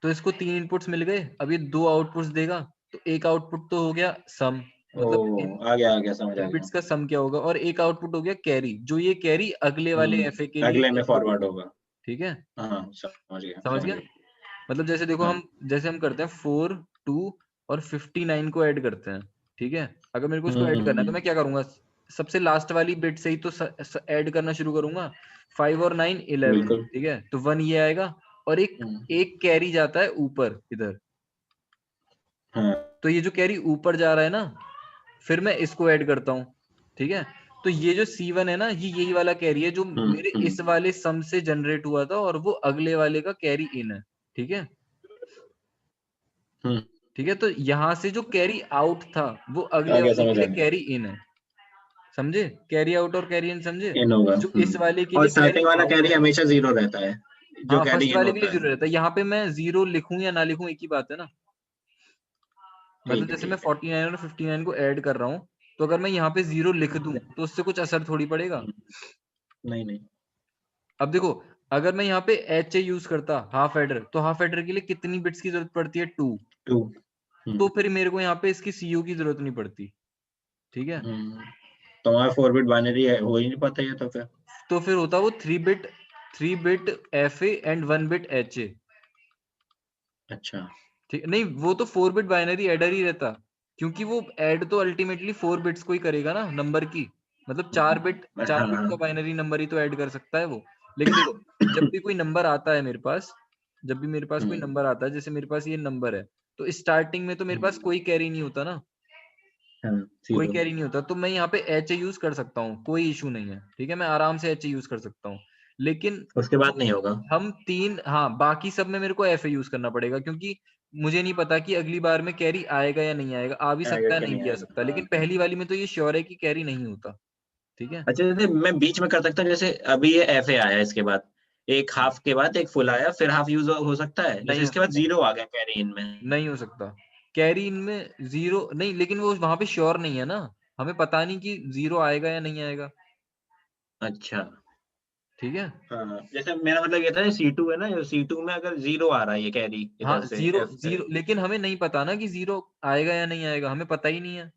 तो इसको 3 इनपुट्स मिल गए, अब ये 2 आउटपुट्स देगा, तो एक आउटपुट तो हो गया सम, ओ मतलब आ गया समझ आ इन गया बिट्स का सम क्या होगा, और एक आउटपुट हो गया कैरी, जो ये कैरी अगले वाले एफए के लिए अगले में इनपुट फॉरवर्ड होगा। होगा ठीक है, हाँ समझ गया समझ समझ गया। गया मतलब जैसे देखो हाँ हम, जैसे हम करते हैं 4 2 और 59 को ऐड करते हैं। ठीक है, अगर मेरे को इसको ऐड करना है तो मैं क्या करूंगा, सबसे लास्ट वाली बिट से ही तो ऐड करना शुरू करूंगा। 5 और 9 11। बिल्कुल ठीक है, तो 1 ये आएगा, और एक एक कैरी जाता है ऊपर इधर, हाँ तो ये जो कैरी ऊपर जा रहा है ना, फिर मैं इसको ऐड करता हूँ। ठीक है, तो ये जो C1 है ना, ये यही वाला कैरी है जो मेरे इस वाले सम से जनरेट हुआ था, और वो अगले वाले का कैरी इन है। ठीक है, हम्म ठीक है, तो यहां से जो कैरी आउट था वो आ अगले गया वाले के समझ आ लिए गया कैरी इन है। समझे, कैरी आउट और कैरी इन समझे, इन होगा जो इस वाले के और लिए कैरी स्टार्टिंग वाला आउट कैरी है। हमेशा जीरो रहता है जो हाँ, कैरी फर्स्ट इन वाले के लिए होता है जीरो रहता है, यहाँ पे मैं जीरो लिखूं या ना लिखूं एक ही बात है ना। मतलब जैसे मैं ठीक है 49 और 59 को ऐड कर रहा हूँ, तो अगर मैं यहाँ पे जीरो लिख दूं तो उससे कुछ असर थोड़ी पड़ेगा। नहीं नहीं अब देखो, अगर मैं यहाँ पे एच ए यूज करता हाफ एडर, तो हाफ एडर के लिए कितनी बिट्स की जरूरत पड़ती है, 2। 2 तो फिर मेरे को यहाँ पे इसकी सीयू की जरूरत नहीं पड़ती। ठीक है, तो हमारा 4 बिट बाइनरी है हो ही नहीं पाता ये तो फिर तो फिर होता वो 3 bit F A and 1 bit H A. अच्छा ठीक, नहीं वो तो 4 बिट बाइनरी एडर ही रहता, क्योंकि वो ऐड तो अल्टीमेटली 4 बिट्स को ही करेगा ना, नंबर की। मतलब 4 बिट का हाँ बाइनरी नंबर ही तो ऐड कर सकता है वो। लेकिन देखो, जब भी कोई नंबर आता है मेरे पास, जब भी मेरे पास कोई नंबर आता है, जैसे मेरे पास ये नंबर है, तो स्टार्टिंग में तो मेरे पास कोई कैरी नहीं होता ना, हाँ कोई जीरो कैरी नहीं होता, तो मैं यहाँ पे एच ए यूज कर सकता हूँ, कोई इशू नहीं है। ठीक है, मैं आराम से एच ए यूज कर सकता हूँ। लेकिन उसके बाद जो नहीं होगा हम 3, हाँ बाकी सब में मेरे को एफ ए यूज करना पड़ेगा, क्योंकि मुझे नहीं पता कि अगली बार में कैरी आएगा या नहीं आएगा, आ भी आएगा सकता है कि नहीं नहीं भी आ आएगा सकता, हाँ लेकिन पहली वाली में तो ये श्योर है कि कैरी नहीं होता। ठीक है, अच्छा जैसे मैं बीच में कर सकता हूँ जैसे अभी ये एफ ए आया इसके बाद एक हाफ के बाद एक फुल आया फिर हाफ यूज हो सकता है जैसे नहीं हो इसके बाद सकता, जीरो आ गया कैरी इन में नहीं हो सकता, कैरी इनमें जीरो नहीं, लेकिन वो वहां पे श्योर नहीं है ना, हमें पता नहीं कि जीरो आएगा या नहीं आएगा। अच्छा ठीक है, हाँ जैसे मेरा मतलब ये था सी टू है ना सी टू में अगर जीरो आ रहा है ये कैरी हाँ इधर से जीरो एफ जीरो, लेकिन हमें नहीं पता ना कि जीरो आएगा या नहीं आएगा, हमें पता ही नहीं है।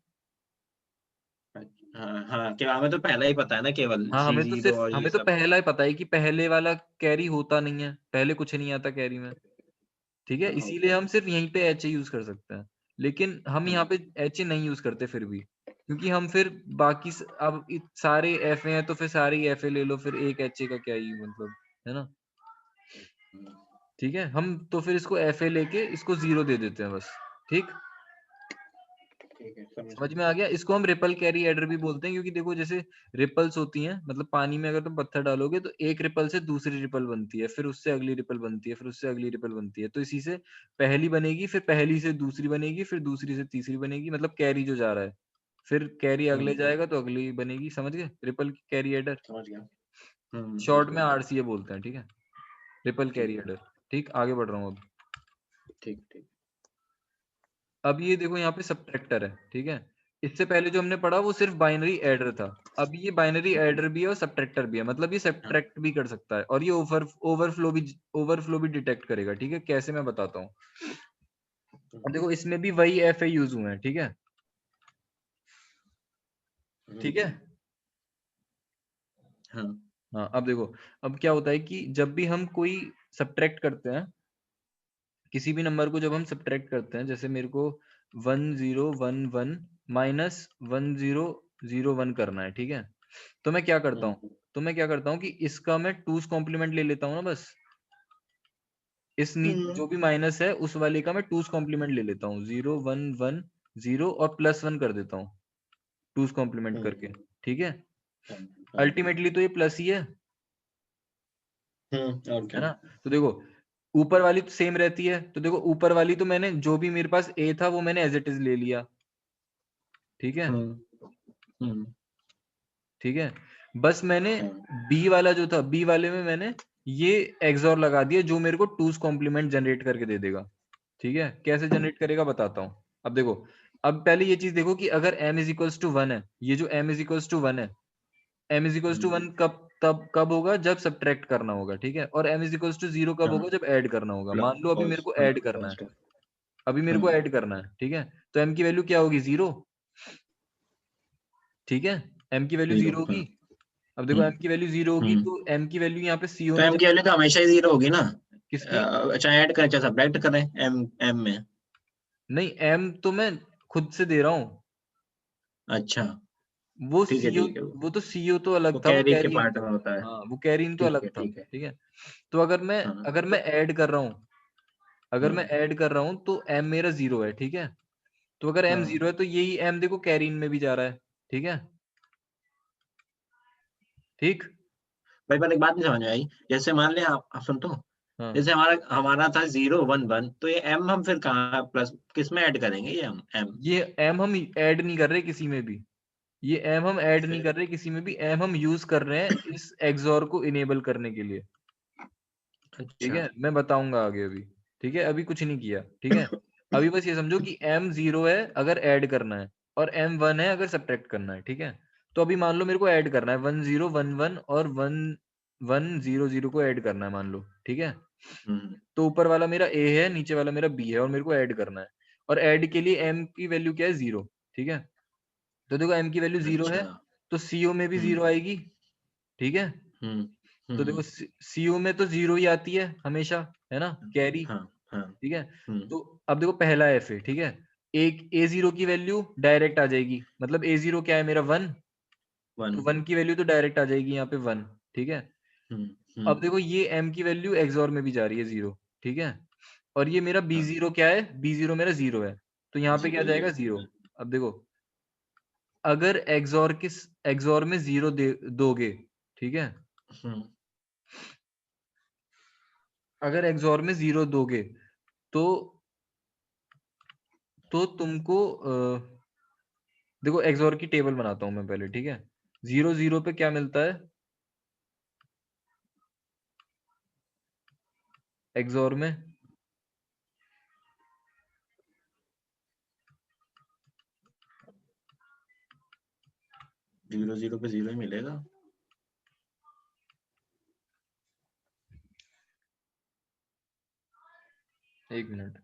हाँ हाँ क्या हमें तो पहला ही पता है ना केवल हाँ, सी जीरो और ये हमें तो सब पहला ही पता है कि पहले वाला कैरी होता नहीं है, पहले कुछ नहीं आता कैरी में। ठीक है, इसीलिए ओके हम सिर्फ यहीं पे एच ए यूज कर सकते हैं, लेकिन हम यहाँ पे एच ए नहीं यूज करते फिर भी, क्योंकि हम फिर बाकी अब सारे एफ ए हैं तो फिर सारे एफ ए ले लो, फिर एक एच ए का क्या ही मतलब, है ना। ठीक है, हम तो फिर इसको एफ ए लेके इसको जीरो दे देते हैं बस। ठीक, ठीक है, समझ में आ गया। इसको हम रिपल कैरी एडर भी बोलते हैं, क्योंकि देखो जैसे रिपल्स होती हैं, मतलब पानी में अगर तुम पत्थर डालोगे तो एक रिपल से दूसरी रिपल बनती है, फिर उससे अगली रिपल बनती है, फिर उससे अगली रिपल बनती है। तो इसी से पहली बनेगी, फिर पहली से दूसरी बनेगी, फिर दूसरी से तीसरी बनेगी, मतलब कैरी जो जा रहा है, फिर कैरी अगले जाएगा तो अगली बनेगी। समझ गए? रिपल कैरी एडर, समझ गया। शॉर्ट समझ में गया। आरसीए बोलते हैं, ठीक है, रिपल कैरी एडर। ठीक, आगे बढ़ रहा हूँ अब। ठीक। अब ये देखो यहाँ पे सब्ट्रैक्टर है, ठीक है। इससे पहले जो हमने पढ़ा वो सिर्फ बाइनरी एडर था, अब ये बाइनरी एडर भी है और सब्ट्रैक्टर भी है, मतलब ये सब्ट्रैक्ट भी कर सकता है और ये ओवरफ्लो भी डिटेक्ट करेगा। ठीक है, कैसे मैं बताता हूँ। अब देखो इसमें भी वही एफ यूज हुए हैं, ठीक है, ठीक है। हाँ, अब देखो, अब क्या होता है कि जब भी हम कोई सब्ट्रैक्ट करते हैं, किसी भी नंबर को जब हम सब्ट्रैक्ट करते हैं, जैसे मेरे को 1011 माइनस 1001 करना है, ठीक है, तो मैं क्या करता हूँ कि इसका मैं 2's कॉम्प्लीमेंट ले लेता हूँ ना, बस इस जो भी माइनस है उस वाले का मैं 2's कॉम्प्लीमेंट ले लेता हूँ, 0110 और +1 कर देता हूँ 2's कॉम्प्लीमेंट करके, ठीक है। अल्टीमेटली तो ये प्लस ही है और क्या। ना। तो देखो ऊपर वाली तो सेम रहती है, तो देखो ऊपर वाली तो मैंने जो भी मेरे पास ए था वो मैंने एज इट इज ले लिया, ठीक है, ठीक है। बस मैंने बी वाला जो था, बी वाले में मैंने ये एक्सऑर लगा दिया जो मेरे को 2's कॉम्प्लीमेंट जनरेट करके दे देगा, ठीक है। कैसे जनरेट करेगा बताता हूँ। अब देखो, अब पहले ये चीज देखो कि अगर m इज इक्वल्स टू 1 है, ये जो m इज इक्वल्स टू 1 है, m इज इक्वल्स टू 1 कब होगा, जब सब्ट्रैक्ट करना होगा, ठीक है। और m इज इक्वल्स टू 0 कब होगा, जब ऐड करना होगा। मान लो अभी मेरे को ऐड करना है, अभी मेरे को ऐड करना है, ठीक है, तो m की वैल्यू क्या होगी, 0, ठीक है, m की वैल्यू 0 होगी। अब देखो m की वैल्यू 0 होगी, तो m की वैल्यू यहाँ पे CO तो में एम की वैल्यू तो हमेशा ही 0 होगी ना, किसकी, चाहे ऐड करें चाहे सब्ट्रैक्ट करें एम में। नहीं m तो मैं खुद से दे रहा हूँ, अच्छा, वो ठीक है सीओ, ठीक है, वो तो सीओ तो वो अलग था, वो कैरी के कैरीन, पार्ट में होता है। हाँ वो कैरीन तो अलग था, ठीक है। ठीक है। तो अगर मैं ऐड कर रहा हूँ, अगर मैं ऐड कर रहा हूँ तो m मेरा 0 है, ठीक है। तो अगर m 0 है तो यही m देखो कैरीन में भी जा रहा है, ठीक है, ठीक। भाई पर एक बात नहीं समझ में आई, जैसे मान लिया आप सुन तो, हाँ, जैसे हमारा हमारा था 011, तो ये एम हम फिर कहाँ प्लस किस में ऐड करेंगे ये एम ये m हम ऐड नहीं कर रहे किसी में भी, ये m हम ऐड नहीं फिर। कर रहे किसी में भी, m हम यूज कर रहे हैं इस एक्सॉर को इनेबल करने के लिए, ठीक अच्छा। है। मैं बताऊंगा आगे अभी, ठीक है, अभी कुछ नहीं किया, ठीक है। अभी बस ये समझो कि m 0 है अगर ऐड करना है, और m 1 है अगर सब्ट्रैक्ट करना है, ठीक है। तो अभी मान लो मेरे को ऐड करना है 1011 और 1100 को ऐड करना है, मान लो, ठीक है। तो ऊपर वाला मेरा a है, नीचे वाला मेरा b है, और मेरे को ऐड करना है, और ऐड के लिए m की वैल्यू क्या है, 0, ठीक है। तो देखो m की वैल्यू 0 अच्छा। है, तो CO में भी 0 आएगी, ठीक है। तो देखो CO में तो 0 ही आती है हमेशा, है ना, कैरी, हाँ हाँ। ठीक है। तो अब देखो पहला एफ है, ठीक है, एक A0 की वैल्यू डायरेक्ट आ जाएगी, मतलब A0 क्या है मेरा 1, तो 1 की वैल्यू तो डायरेक्ट आ जाएगी यहाँ पे 1, ठीक है। अब देखो ये m की वैल्यू एक्सॉर में भी जा रही है 0, ठीक है, और ये मेरा B0 क्या है, B0 मेरा 0 है, तो यहाँ पे क्या जाएगा 0। अब देखो अगर एक्सॉर में 0 दोगे, ठीक है, अगर एक्सॉर में 0 दोगे तो तुमको देखो एक्सॉर की टेबल बनाता हूं मैं पहले, ठीक है। 0 0 पे क्या मिलता है एक्सॉर में, 0 पे 0 ही मिलेगा। एक मिनट,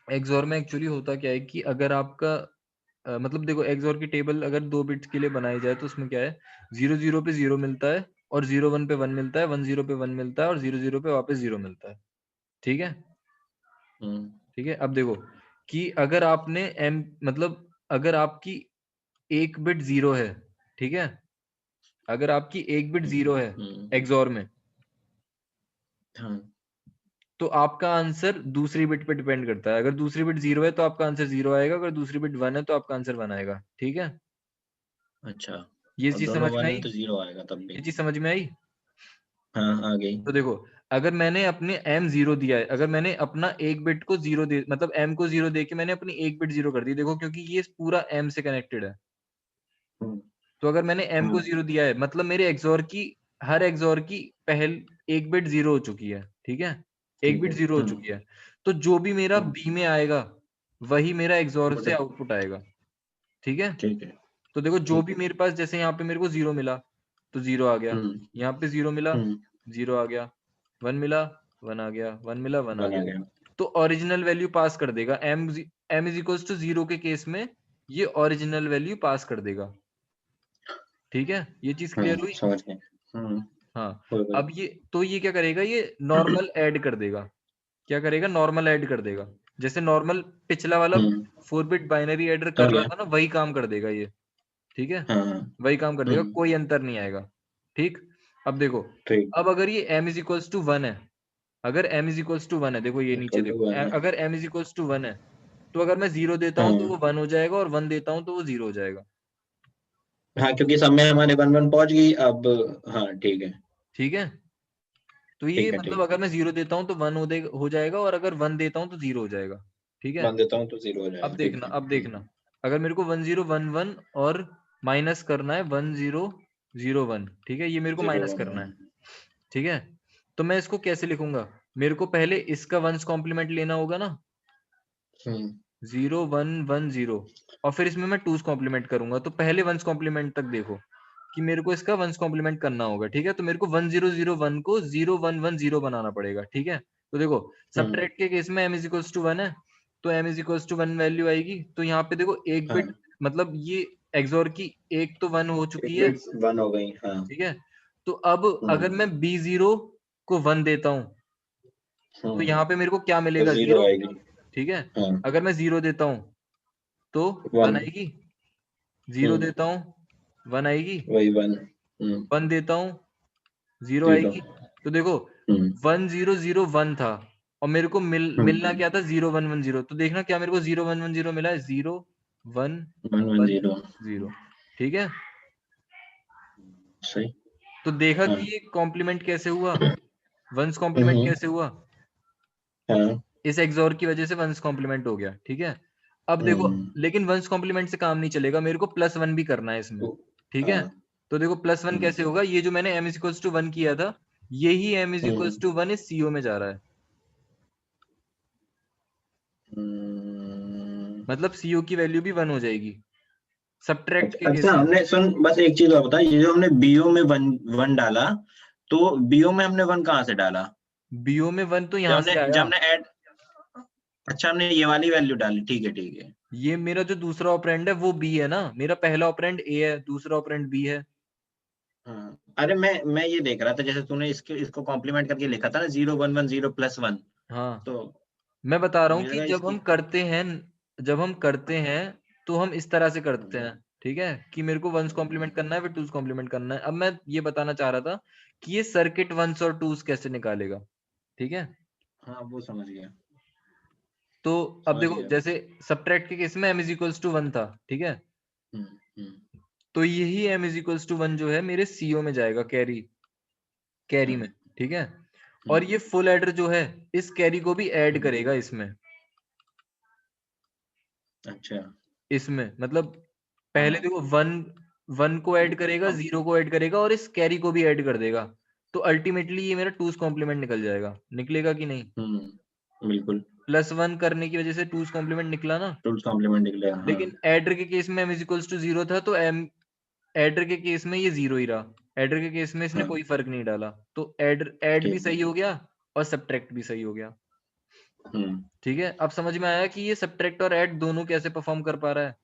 एक्सॉर में एक्चुअली होता क्या है कि अगर आपका मतलब देखो एक्सॉर की टेबल अगर 2 बिट्स के लिए बनाई जाए तो उसमें क्या है, 0 0 पे 0 मिलता है, और 0 1 पे 1 मिलता है, 1 0 पे 1 मिलता है, और 0 0 पे वापस 0 मिलता है, ठीक है। ठीक है। अब देखो कि अगर आपने m मतलब अगर आपकी एक बिट 0 है, ठीक है, अगर आपकी एक बिट 0 है एक्सॉर में, हाँ तो आपका आंसर दूसरी बिट पे डिपेंड करता है। अगर दूसरी बिट 0 है तो आपका आंसर 0 आएगा, अगर दूसरी बिट 1 है तो आपका आंसर 1 आएगा। ठीक है, अच्छा, ये और चीज दोनों समझ में 1 आई? है तो 0 आएगा तब भी। ये चीज समझ में आई? हाँ आ गई। तो देखो, अगर मैंने अपने m 0 दिया है, अगर मैंने अपना एक बिट को 0 दे, मतलब m को 0 दे के मैंने अपनी एक बिट 0 कर दी, देखो क्योंकि ये पूरा m से कनेक्टेड है, तो अगर मैंने m को 0 दिया है मतलब मेरे एक्सॉर की, हर एक्सॉर की पहल एक बिट 0 हो चुकी है। ठीक है, एक ठीक बिट है। 0 हो चुकी है, तो जो भी मेरा b में आएगा वही मेरा एक्सॉर से बट आउटपुट आएगा। ठीक है, ठीक है। तो देखो जो ठीक भी है। मेरे पास, जैसे यहाँ पे मेरे को 0 मिला तो 0 आ गया, यहाँ पे 0 मिला हम्म 0 आ गया, 1 मिला 1 आ गया, 1 मिला 1 आ बना गया। गया। तो ओरिजिनल वैल्यू पास कर देगा m इज इक्वल्स टू 0 के केस में, ये ओरिजिनल वैल्यू पास कर देगा। ठीक है, ये चीज क्लियर हुई? समझ गए। हाँ, हो गई। अब ये तो ये क्या करेगा, ये नॉर्मल ऐड कर देगा। क्या करेगा, नॉर्मल ऐड कर देगा। जैसे नॉर्मल पिछला वाला 4 बिट बाइनरी एडर कर समझ रहा गया। था ना, वही काम कर देगा ये। ठीक है, हाँ। वही काम कर देगा, कोई अंतर नहीं आएगा। ठीक, अब देखो, ठीक। अब अगर ये m इज इक्वल्स टू 1 है, अगर m इज इक्वल्स टू 1 है, देखो ये नीचे इक्वल टू देखो, 1 है। अगर m इज इक्वल्स टू 1 है, तो अगर मैं 0 देता हूँ तो वो 1 हो जाएगा, और 1 देता हूँ तो वो 0 हो जाएगा। हाँ क्योंकि सब में हमारे 1 1 पहुंच गई अब। हाँ ठीक है। ठीक है, तो ये ठीक है। मतलब ठीक। अगर मैं 0 देता हूँ तो 1 हो जाएगा, और अगर 1 देता हूँ तो 0 हो जाएगा। ठीक है, मान देता हूँ तो 0 हो अब जाएगा। ठीक देखना, है। अब देखना, अगर मेरे को 1 0 1 1 और माइनस करना है 1 0 0 1, ठीक है, ये मेरे को 0 माइनस 1 करना 1। है। ठीक है, तो मैं इसको कैसे लिखूंगा, मेरे को पहले इसका वंस कॉम्प्लीमेंट लेना होगा ना, 0 1 1 0, और फिर इसमें मैं टूस कॉम्प्लीमेंट करूंगा। तो पहले वंस कॉम्प्लीमेंट तक देखो कि मेरे को इसका वंस कॉम्प्लीमेंट करना होगा। ठीक है, तो मेरे को 1 0 0 1 को 0 1 1 0 बनाना पड़ेगा। ठीक है, तो देखो सबट्रैक्ट के केस में m इज इक्वल्स टू 1 है, तो m is equals to 1 value आएगी। तो यहाँ पे देखो एक हाँ बिट, मतलब ये एक्सॉर की एक तो 1 हो चुकी एक है। बिट 1 हो गई। हाँ। ठीक है, तो अब अगर मैं b0 को 1 देता हूं, तो यहाँ पे मेरे को क्या तो मिलेगा, 0 0। आएगी। ठीक है, हाँ अगर मैं 0 देता हूं तो 1 1। आएगी, 0 देता हूं 1 आएगी, वही 1। 1 देता हूं 0 0। आएगी। तो देखो 1 0 0 1 था, और मेरे को मिलना क्या था, 0 1 1 0। तो देखना क्या मेरे को 0 1 1 0 मिला है, 0 1 1 1 1 0। 0। ठीक है, सही। तो देखा हाँ। कि ये कॉम्प्लीमेंट कैसे हुआ, वंस कॉम्प्लीमेंट कैसे हुआ, हाँ। इस एक्सॉर की वजह से वंस कॉम्प्लीमेंट हो गया। ठीक है, अब देखो, लेकिन वंस कॉम्प्लीमेंट से काम नहीं चलेगा, मेरे को +1 भी करना है इसमें। ठीक है, हाँ। तो देखो +1 कैसे होगा, ये जो मैंने m इज इक्वल्स टू 1 किया था, यही m इज इक्वल्स टू 1 इस CO में जा रहा है। मतलब CO की वैल्यू भी 1 हो जाएगी सबट्रैक्ट के अच्छा केस में। हमने सुन, बस एक चीज और बता, ये जो हमने बीओ में 1 1 डाला, तो बीओ में हमने 1 कहाँ से डाला? BO में 1 तो जब यहाँ हमने से जब आया, हमने ऐड, अच्छा हमने ये वाली वैल्यू डाली। ठीक है। ठीक है। ये मेरा जो दूसरा ऑपरेंड है वो B है ना, मेरा पहला ऑपरेंड A है, दूसरा ऑपरेंड B है। हाँ अरे मैं ये देख रहा था, जैसे तूने इसको कॉम्प्लीमेंट करके लिखा था ना, 0 1 1 0 +1। हाँ, तो मैं बता रहा हूँ मुझे कि लगा जब इसकी। हम करते हैं, जब हम करते हैं तो हम इस तरह से करते हैं। ठीक है, कि मेरे को वंस कॉम्प्लीमेंट करना है फिर टूस कॉम्प्लीमेंट करना है। अब मैं ये बताना चाह रहा था कि ये सर्किट वंस और टूस कैसे निकालेगा। ठीक है, हाँ वो समझ गया। तो अब समझ देखो, गया। जैसे सबट्रैक्ट के केस में m इज इक्वल्स टू 1 था। ठीक है, हम्म हम्म तो यही m इज इक्वल्स टू 1 जो है मेरे CO में जाएगा, कैरी में। ठीक है, और ये फुल एडर जो है इस कैरी को भी ऐड करेगा इसमें, अच्छा। इसमें मतलब पहले हाँ देखो 1 1 को ऐड करेगा, अब 0 को ऐड करेगा, और इस कैरी को भी ऐड कर देगा। तो अल्टीमेटली ये मेरा टूस कॉम्प्लीमेंट निकल जाएगा, निकलेगा कि नहीं? बिल्कुल। +1 करने की वजह से टूस कॉम्प्लीमेंट निकला ना। टूल्स कॉम्प्लीमेंट निकलेगा। हाँ। लेकिन एडर के केस में m इज इक्वल्स टू 0 था, तो m एडर के केस में ये 0 ही रहा। एडर के केस में इसने हाँ कोई फर्क नहीं डाला, तो ऐड भी ठीक है। सही हो गया और सब्ट्रैक्ट भी सही हो गया। हम्म ठीक है, अब समझ में आया कि ये सब्ट्रैक्ट और ऐड दोनों कैसे परफॉर्म कर पा रहा है।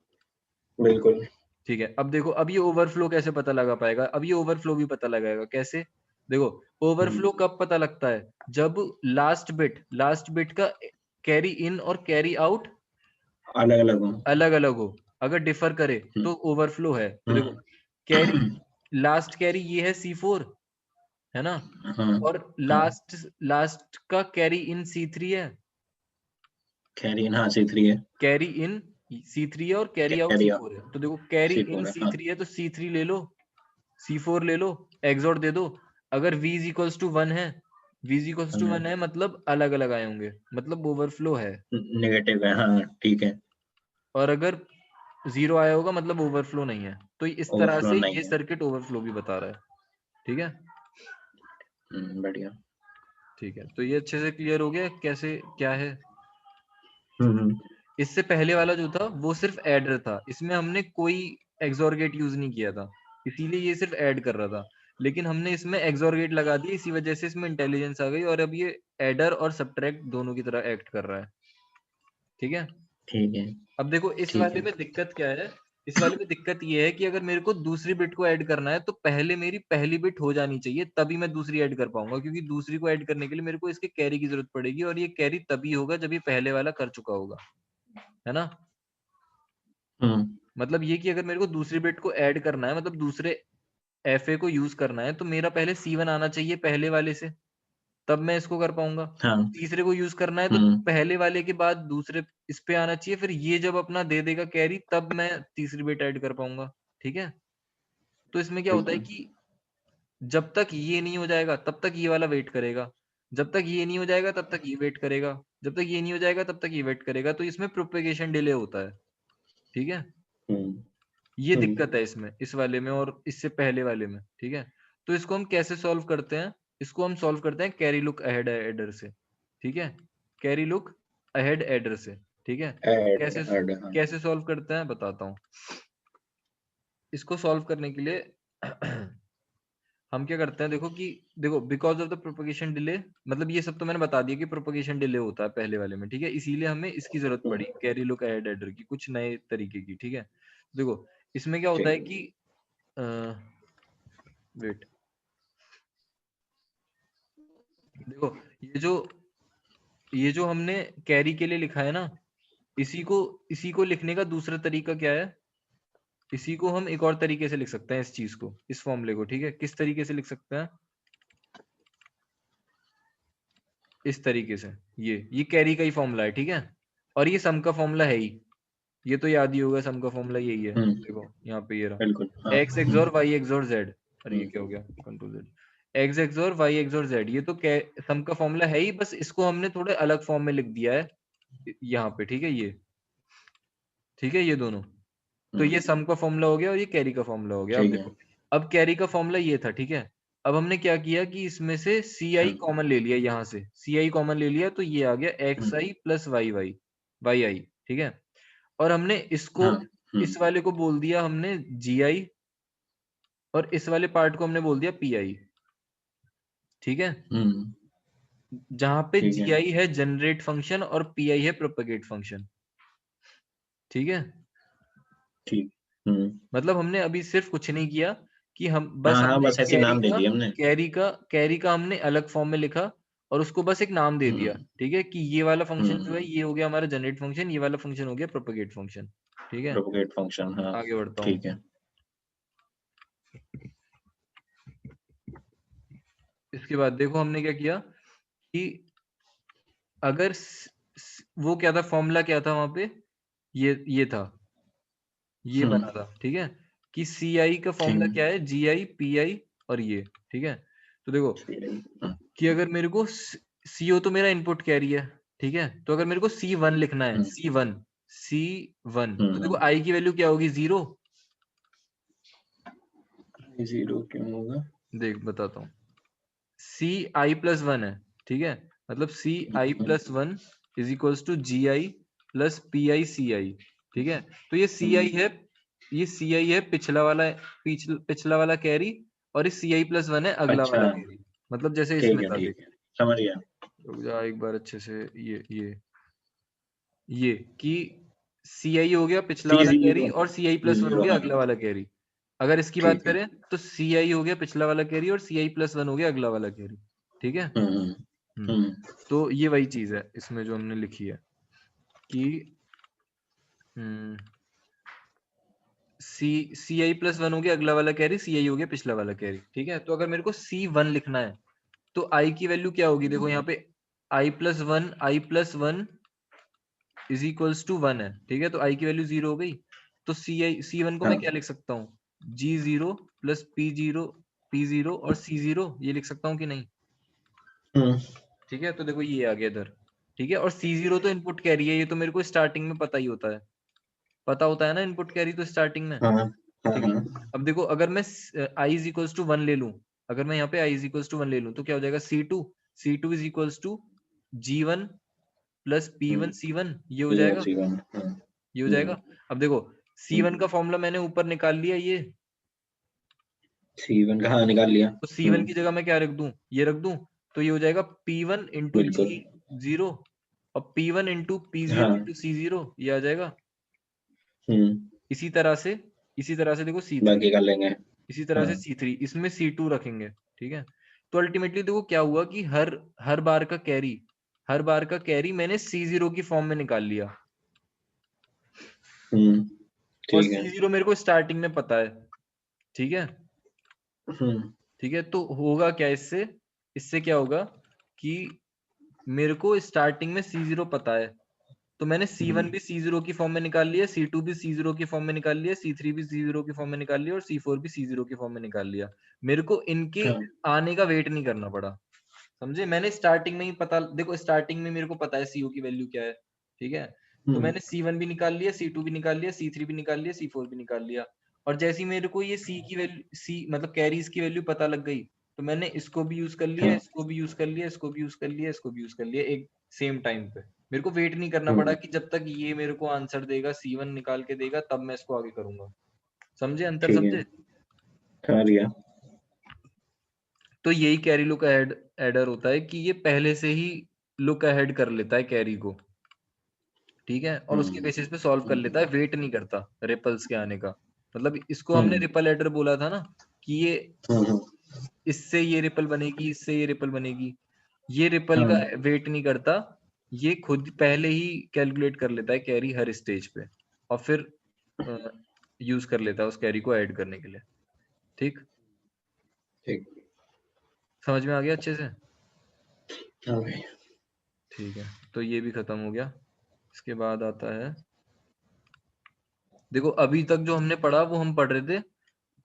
बिल्कुल। ठीक है, अब देखो, अब ये ओवरफ्लो कैसे पता लगा पाएगा, अब ये ओवरफ्लो भी पता लगाएगा कैसे। देखो, ओवरफ्लो कब पता लगता है, जब लास्ट बिट का कैरी इन और कैरी आउट अलग अलग हो, अलग अलग हो, अगर डिफर करे तो ओवरफ्लो है। तो देखो कैरी, लास्ट कैरी ये है C4 है ना, हाँ और लास्ट का कैरी इन C3 है, कैरी इन, हाँ C3 है, कैरी इन C3 है और कैरी आउट कैरी C4 है। तो देखो कैरी इन C4 है, हाँ C3 है तो C3 ले लो, C4 ले लो, एक्सॉर दे दो। अगर V इज इक्वल्स टू 1 है, V इज इक्वल्स टू 1 है मतलब अलग अलग आए होंगे, मतलब ओवरफ्लो है। नेगेटिव है, हाँ ठीक है, और अगर 0 आया होगा मतलब ओवरफ्लो नहीं है। तो इस तरह ओवरफ्लो से नहीं ये है, सर्किट ओवरफ्लो भी बता रहा है। ठीक है, बढ़िया। ठीक है, तो ये अच्छे से क्लियर हो गया कैसे क्या है। हम्म, इससे पहले वाला जो था वो सिर्फ एडर था, इसमें हमने कोई एक्सोर गेट यूज नहीं किया था, इसीलिए ये सिर्फ ऐड कर रहा था। लेकिन हमने इसमें एक्सोर गेट लगा दिया, इसी वजह से इसमें इंटेलिजेंस आ गई और अब ये एडर और सब्ट्रैक्ट दोनों की तरह एक्ट कर रहा है। ठीक है, ठीक है, अब देखो इस ठीक वाले है, में दिक्कत क्या है। इस वाले में दिक्कत ये है कि अगर मेरे को दूसरी बिट को ऐड करना है तो पहले मेरी पहली बिट हो जानी चाहिए, तभी मैं दूसरी ऐड कर पाऊंगा, क्योंकि दूसरी को ऐड करने के लिए मेरे को इसके कैरी की जरूरत पड़ेगी, और ये कैरी तभी होगा जब ये पहले वाला कर चुका होगा, है ना। मतलब ये कि अगर मेरे को दूसरी बिट को ऐड करना है, मतलब दूसरे FA को यूज करना है, तो मेरा पहले C1 आना चाहिए पहले वाले से, तब मैं इसको कर पाऊंगा। हाँ, तीसरे को यूज करना है तो पहले वाले के बाद दूसरे इस पे आना चाहिए, फिर ये जब अपना दे देगा कैरी तब मैं तीसरी बिट ऐड कर पाऊंगा। ठीक है, तो इसमें क्या होता है कि जब तक ये नहीं हो जाएगा तब तक ये वाला वेट करेगा, जब तक ये नहीं हो जाएगा तब तक ये वेट करेगा, जब तक ये नहीं हो जाएगा तब तक ये वेट करेगा, तो इसमें प्रोपेगेशन डिले होता है। ठीक है, ये दिक्कत है इसमें, इस वाले में और इससे पहले वाले में। ठीक है, तो इसको हम कैसे सॉल्व करते हैं, इसको हम सॉल्व करते हैं कैरी लुक अहेड एडर से। ठीक है, कैरी लुक अहेड एडर से। ठीक है, कैसे हाँ, कैसे सॉल्व करते हैं बताता हूँ। इसको सॉल्व करने के लिए हम क्या करते हैं, देखो कि देखो because of the propagation delay, मतलब ये सब तो मैंने बता दिया कि प्रोपगेशन डिले होता है पहले वाले में। ठीक है, इसीलिए हमें इसकी जरूरत पड़ी कैरी लुक अहेड एडर की, कुछ नए तरीके की। ठीक है, देखो इसमें क्या होता है कि वेट, देखो ये जो हमने कैरी के लिए लिखा है ना, इसी को लिखने का दूसरा तरीका क्या है, इसी को हम एक और तरीके से लिख सकते हैं, इस चीज को, इस फॉर्मूले को। ठीक है, किस तरीके से लिख सकते हैं, इस तरीके से, ये कैरी का ही फॉर्मूला है। ठीक है, और ये सम का फॉर्मूला है ही, ये तो याद ही होगा, सम का फॉर्मूला यही है। देखो यहाँ पे ये रहा, बिल्कुल, हाँ, X XOR Y XOR Z, अरे ये क्या हो गया, control Z, X XOR Y XOR Z, ये तो सम का फॉर्मूला है ही, बस इसको हमने थोड़े अलग फॉर्म में लिख दिया है यहाँ पे। ठीक है, ये ठीक है, ये दोनों, तो ये सम का फॉर्मूला हो गया और ये कैरी का फॉर्मूला हो गया। अब ठीक है, देखो, अब कैरी का फॉर्मूला ये था। ठीक है, अब हमने क्या किया कि इसमें से CI कॉमन ले लिया, यहाँ से CI कॉमन ले लिया, तो ये आ गया XI प्लस YI। ठीक है, और हमने इसको, इस वाले को बोल दिया हमने GI, और इस वाले पार्ट को हमने बोल दिया PI। ठीक है, जहां पे ठीक है, GI है जनरेट फंक्शन और PI है प्रोपेगेट फंक्शन। ठीक है, ठीक, मतलब हमने अभी सिर्फ कुछ नहीं किया कि हम बस हाँ हाँ, हमने बस ऐसे नाम दे दिए हमने, कैरी का हमने अलग फॉर्म में लिखा और उसको बस एक नाम दे दिया। ठीक है, कि ये वाला फंक्शन जो है ये हो गया हमारा जनरेट फंक्शन, ये वाला फंक्शन हो गया प्रोपेगेट फंक्शन। ठीक है, प्रोपेगेट फंक्शन, हाँ, आगे बढ़ता हूँ। ठीक है, इसके बाद देखो हमने क्या किया कि अगर वो क्या था, फॉर्मूला क्या था वहां पे, ये था, ये बना था। ठीक है, कि CI का फॉर्मूला क्या है, GI PI और ये। ठीक है, तो देखो कि अगर मेरे को CO तो मेरा इनपुट कैरी है। ठीक है, तो अगर मेरे को C1 लिखना है, C1 तो देखो I की वैल्यू क्या होगी, 0। जीरो क्यों होगा, देख बताता हूँ, CI प्लस 1 है। ठीक है, मतलब CI plus 1 is equals to GI plus PI CI। ठीक है, तो ये CI है, ये CI है पिछला वाला कैरी, और इस CI प्लस 1 है अगला अच्छा, वाला कैरी, मतलब जैसे ठीक इसमें है, था। ठीक देख, है, समझ गया, रुक जा एक बार अच्छे से, ये कि CI हो गया पिछला सी वाला कैरी जीरो, और CI प्लस 1 हो जीरो, गया हाँ, अगला वाला कैरी। अगर इसकी बात ठीक है, करें तो CI हो गया पिछला वाला कैरी और CI प्लस 1 हो गया अगला वाला कैरी। ठीक है, तो ये वही चीज है इसमें जो हमने लिखी है कि सी आई प्लस वन हो गया अगला वाला कैरी, सी आई हो गया पिछला वाला कैरी, ठीक है। तो अगर मेरे को सी वन लिखना है तो आई की वैल्यू क्या होगी, देखो यहाँ पे I plus one is equals to one है, ठीक है। तो आई की वैल्यू 0 हो गई, तो सी वन को मैं क्या लिख सकता हूँ, G0 प्लस P0 और C0, ये लिख सकता हूँ कि नहीं, ठीक है। तो देखो ये आ गया इधर, ठीक है। और C0 तो इनपुट कैरी है, ये तो मेरे को स्टार्टिंग में पता ही होता है, पता होता है ना इनपुट कैरी तो स्टार्टिंग में, ठीक है। अब देखो अगर मैं i इज इक्वल्स टू 1 ले लूं, अगर मैं यहाँ पे i इज इक्वल्स टू 1 ले लूं तो क्या हो जाएगा, C2 is equals to G1 plus P1 C1, ये हो जाएगा, ये हो जाएगा। अब देखो C1 का फॉर्मूला मैंने ऊपर निकाल लिया, ये C1 का निकाल लिया, तो C1 की जगह मैं क्या रख दूं, ये रख दूं, तो ये हो जाएगा P1 इंटू G0 और P1 into P0 into C0, ये आ जाएगा। इसी तरह से देखो C3 बाकी कर लेंगे, इसी तरह से C3, इसमें C2 रखेंगे, ठीक है। तो अल्टीमेटली देखो क्या हुआ कि हर बार का कैरी मैंने C0 की फॉर्म में निकाल लिया, और C0 मेरे को स्टार्टिंग में पता है, ठीक है, ठीक है। तो होगा क्या इससे क्या होगा कि मेरे को स्टार्टिंग में C0 पता है, तो मैंने C1 भी C0 की फॉर्म में निकाल लिया, C2 भी C0 की फॉर्म में निकाल लिया, C3 भी C0 की फॉर्म में निकाल लिया और C4 भी C0 की फॉर्म में निकाल लिया। मेरे को इनके आने का वेट नहीं करना पड़ा, समझे। मैंने स्टार्टिंग में ही पता, देखो स्टार्टिंग में मेरे को पता है CO की वैल्यू क्या है, ठीक है। तो मैंने C1 भी निकाल लिया, C2 भी निकाल लिया, C3 भी निकाल लिया, C4 भी निकाल लिया, और जैसे ही मेरे को ये C की वैल्यू, C मतलब कैरीज की वैल्यू पता लग गई, तो मैंने इसको भी यूज कर लिया, इसको भी यूज कर लिया, इसको भी यूज कर लिया, इसको भी यूज कर लिया एक सेम टाइम पे। मेरे को वेट नहीं करना पड़ा कि जब तक ये मेरे को आंसर देगा, C1 निकाल के देगा, तब मैं इसको आगे करूंगा, समझे, अंतर समझे। तो यही कैरी लुक एडर होता है कि ये पहले से ही लुक अहेड कर लेता है कैरी को, ठीक है, और उसके बेसिस पे सॉल्व कर लेता है, वेट नहीं करता रिपल्स के आने का। मतलब इसको हमने रिपल एडर बोला था ना कि ये इससे ये रिपल बनेगी, इससे ये रिपल बनेगी, ये रिपल का वेट नहीं करता, ये खुद पहले ही कैलकुलेट कर लेता है कैरी हर स्टेज पे, और फिर यूज कर लेता है उस कैरी को ऐड करने के लिए, ठीक, समझ में आ गया अच्छे से, ठीक है। तो ये भी खत्म हो गया। इसके बाद आता है, देखो अभी तक जो हमने पढ़ा वो हम पढ़ रहे थे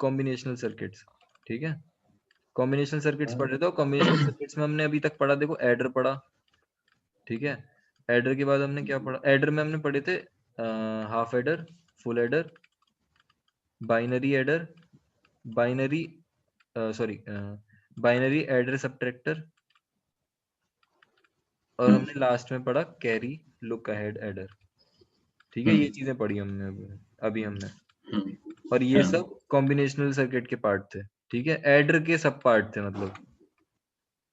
कॉम्बिनेशनल सर्किट्स, ठीक है, कॉम्बिनेशनल सर्किट्स पढ़ रहे थे, और कॉम्बिनेशनल सर्किट्स में हमने अभी तक पढ़ा, देखो एडर पढ़ा, ठीक है। एडर के बाद हमने क्या पढ़ा, एडर में हमने पढ़े थे half adder, full adder, binary adder, binary binary adder subtractor, और हमने लास्ट में पढ़ा कैरी लुक अहेड एडर, ठीक है। ये चीजें पढ़ी हमने अभी हमने, और ये सब कॉम्बिनेशनल सर्किट के पार्ट थे, ठीक है। एडर के सब पार्ट थे, मतलब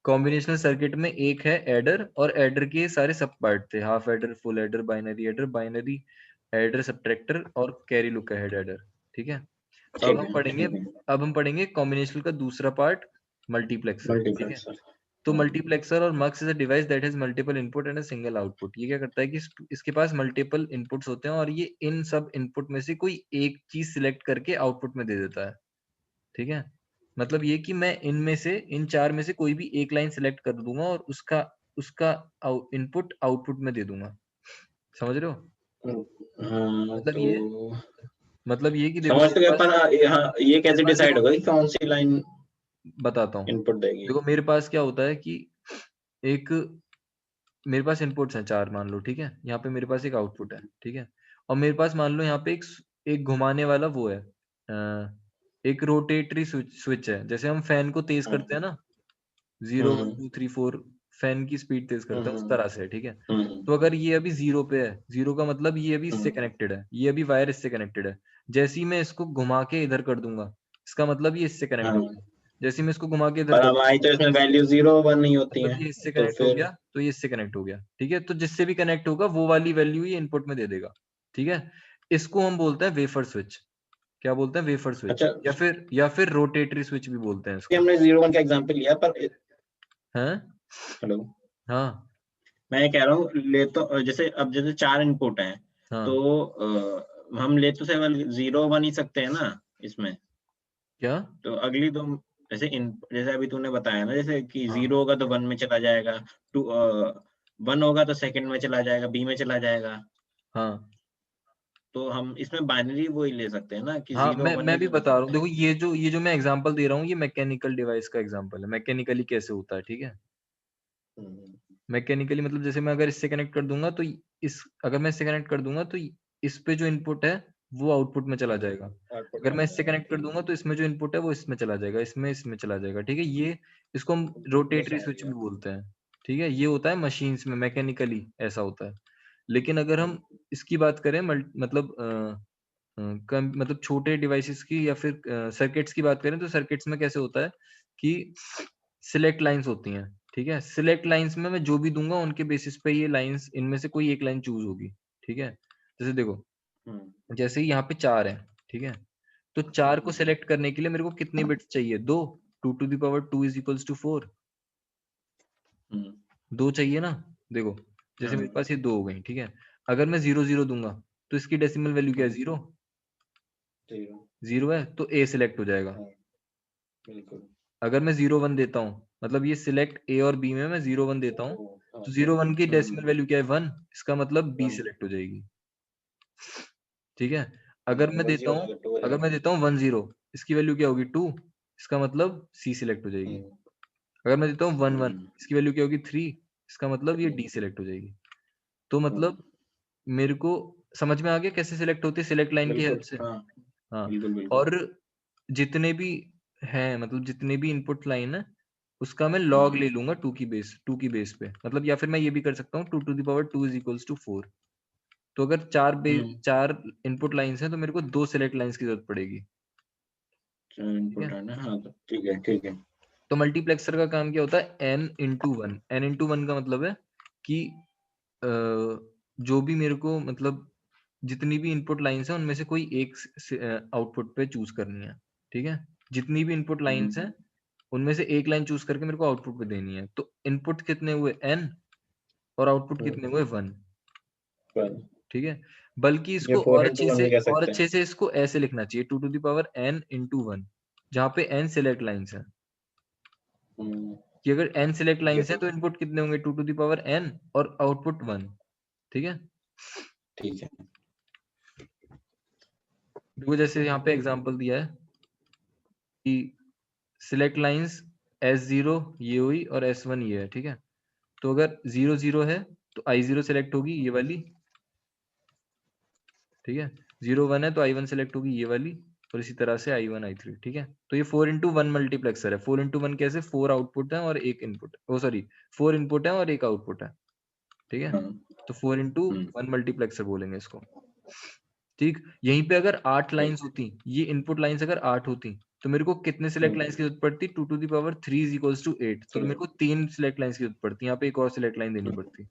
कॉम्बिनेशनल सर्किट में एक है एडर, और एडर के सारे सब पार्ट थे, half adder, full adder, binary adder subtractor और कैरी लुक अहेड एडर, ठीक है। तो अब हम पढ़ेंगे कॉम्बिनेशनल का दूसरा पार्ट, मल्टीप्लेक्सर, ठीक है। तो मल्टीप्लेक्सर और mux is a device that has multiple input and a single output. ये क्या करता है कि इसके पास मल्टीपल इनपुट्स होते हैं, और ये इन सब इनपुट में से कोई एक चीज सिलेक्ट करके आउटपुट में दे देता है, ठीक है। मतलब ये कि मैं इनमें से, इन चार में से कोई भी एक लाइन सिलेक्ट कर दूंगा और उसका उसका इनपुट आउटपुट में दे दूंगा, समझ रहे हो। मतलब ये कि देखो समझते कि अपन ये कैसे डिसाइड होगा कि कौन सी लाइन बताता हूँ इनपुट देगी। देखो मेरे पास क्या होता है कि मेरे पास इनपुट्स हैं 4 मान लो, ठीक है। यहाँ पे मेरे पास एक आउटपुट है, ठीक है, और मेरे पास मान लो यहाँ पे एक घुमाने वाला वो है, एक रोटेटरी स्विच है, जैसे हम फैन को तेज करते हैं ना, 0 1 2 3 4 फैन की स्पीड तेज करते हैं, उस तरह से, ठीक है। तो अगर ये अभी 0 पे है, 0 का मतलब ये अभी इससे कनेक्टेड है, ये अभी वायर इससे कनेक्टेड है, जैसे ही मैं इसको घुमा के इधर कर दूंगा, इसका मतलब ये इससे कनेक्ट हो गया, जैसे ही मैं इसको घुमा के इधर पर हमारी तो इसमें वैल्यू 0 1 नहीं होती मतलब है, ये इससे तो कनेक्ट हो गया, तो ये इससे कनेक्ट हो गया, ठीक है। तो जिससे भी कनेक्ट होगा वो वाली वैल्यू ये इनपुट में दे देगा, ठीक है। इसको हम बोलते हैं वेफर स्विच। क्या बोलते हैं, वेफर स्विच। अच्छा, या फिर रोटेटरी स्विच भी बोलते हैं इसको। हमने 0 1 का एग्जांपल लिया, पर हैं, हेलो, हाँ मैं ये कह रहा हूँ ले तो जैसे अब जैसे 4 इनपुट हैं हाँ तो हम ले तो केवल 0 1 ही सकते हैं ना इसमें। क्या तो अगली दो जैसे जैसे अभी तूने बताया ना जैसे कि हाँ 0 होगा तो 1 में चला जाएगा, 1 होगा तो सेकंड में चला जाएगा, बी में चला जाएगा। हाँ तो हम इसमें बाइनरी वो ही ले सकते हैं ना कि हाँ 0 1 मैं ही भी तो ले बता रहा हूँ। सकते देखो हैं। ये जो मैं एग्जांपल दे रहा हूँ, ये मैकेनिकल डिवाइस का एग्जांपल है, मैकेनिकली कैसे होता है, ठीक है। हम्म, मैकेनिकली मतलब जैसे मैं अगर इससे कनेक्ट कर दूंगा तो इस अगर मैं इससे कनेक्ट कर दूंगा तो इस पे जो इनपुट है वो आउटपुट में चला जाएगा। आउटपुट अगर में मैं इससे जाएगा, कनेक्ट कर ठीक है। दूंगा तो इसमें जो इनपुट है वो इसमें चला जाएगा, इसमें चला जाएगा, ठीक है। ये इसको हम ये रोटेटरी समझ स्विच गया। भी बोलते हैं, ठीक है। ये होता है मशीन्स में, मैकेनिकली ऐसा होता है। लेकिन अगर हम इसकी बात करें मतलब मतलब छोटे डिवाइसेस की या फिर सर्किट्स की बात करें तो सर्किट्स में कैसे होता है कि सिलेक्ट लाइंस होती हैं, ठीक है। सिलेक्ट लाइंस में मैं जो भी दूंगा उनके बेसिस पे ये लाइंस, इनमें से कोई एक लाइन चूज होगी, ठीक है। जैसे देखो, हम्म, जैसे यहाँ पे 4 है, ठीक है। तो 4 को सिलेक्ट करने के लिए मेरे को कितने बिट्स चाहिए? 2। 2 to the power 2 is equals to 4। हम्म, 2 चाहिए ना। देखो, जैसे हाँ, मेरे पास ये 2 हो गई, ठीक है। अगर मैं 0 0 दूंगा तो इसकी डेसिमल वैल्यू क्या है? 0। 0, 0 है तो ए सिलेक्ट हो जाएगा। हाँ, बिल्कुल। अगर मैं 0 1 देता हूँ, मतलब ये सिलेक्ट ए और बी में मैं 0 1 देता हूँ, हाँ, तो 0 1 की डेसिमल वैल्यू क्या है? 1। इसका मतलब बी 1, सिलेक्ट हो जाएगी, ठीक है। अगर मैं वन देता जीरो हूँ नहीं, 2 हो अगर जाएगा। मैं देता हूँ 1 0, इसकी वैल्यू क्या होगी? 2। इसका मतलब सी सिलेक्ट हो जाएगी। हम्म, अगर मैं देता हूँ 1 1, हम्म, इसकी वैल्यू क्या होगी? 3। इसका मतलब ये 3, डी सिलेक्ट हो जाएगी। तो मतलब मेरे को समझ में आ गया कैसे सिलेक्ट होती है सिलेक्ट लाइन की हेल्प बिल्कुल, से। हाँ, हाँ। बिल्कुल, बिल्कुल। और जितने भी हैं, मतलब जितने भी इनपुट लाइन है, उसका मैं हम्म, लॉग ले लूंगा 2 की बेस पे। मतलब या फिर मैं ये भी कर सकता हूँ 2 to the power 2 is equals to 4। तो अगर हम्म, 4 इनपुट लाइंस हैं तो मेरे को 2 सिलेक्ट लाइंस की जरूरत पड़ेगी, ठीक इनपुट है। है ना, हाँ, तो ठीक है, ठीक है। तो मल्टीप्लेक्सर का काम क्या होता है? n into 1। n into 1 का मतलब है कि जो भी मेरे को मतलब जितनी भी इनपुट लाइंस हैं उनमें से कोई एक आउटपुट पे चूज करनी है, ठीक है। जितनी भी इनपुट लाइंस हैं उनमें से एक लाइन चूज करके मेरे को आउटपुट पे देनी है। तो इनपुट कितने हुए? n, और आउटपुट कितने हुए? 1, well, ठीक है। बल्कि ये इसको 4 into 1 भी कह सकते हैं। अच्छे से इसको ऐसे लिखना चाहिए 2 to the power n into 1, जहाँ पे n सिलेक्ट लाइंस है। हम्म, कि अगर n सिलेक्ट ठीक है, लाइंस है ठीक तो है, इनपुट कितने होंगे? 2 to the power n और आउटपुट 1, ठीक है। ठीक है। देखो जैसे यहाँ पे एग्जांपल दिया है कि सिलेक्ट लाइंस S0 ये हुई और S1 ये है, ठीक है। तो अगर 0 0 है तो I0 सिलेक्ट होगी ये वाली, ठीक है। 0 1 है तो I1 सिलेक्ट होगी ये वाली, और इसी तरह से I1 I3, ठीक है। तो ये 4 into 1 मल्टीप्लेक्सर है। 4 into 1 कैसे? 4 आउटपुट है और एक इनपुट, ओ सॉरी 4 इनपुट है और एक आउटपुट है, ठीक है। हाँ, तो 4 into 1 मल्टीप्लेक्सर बोलेंगे इसको, ठीक। यहीं पे अगर 8 ठीक, लाइंस होती, ये इनपुट लाइंस अगर 8 होती, तो मेरे को कितने सिलेक्ट लाइंस की जरूरत पड़ती? 2 to the power 3 is equals to 8। तो मेरे को 3 सिलेक्ट लाइंस की जरूरत पड़ती, यहाँ पे एक और सिलेक्ट लाइन देनी पड़ती।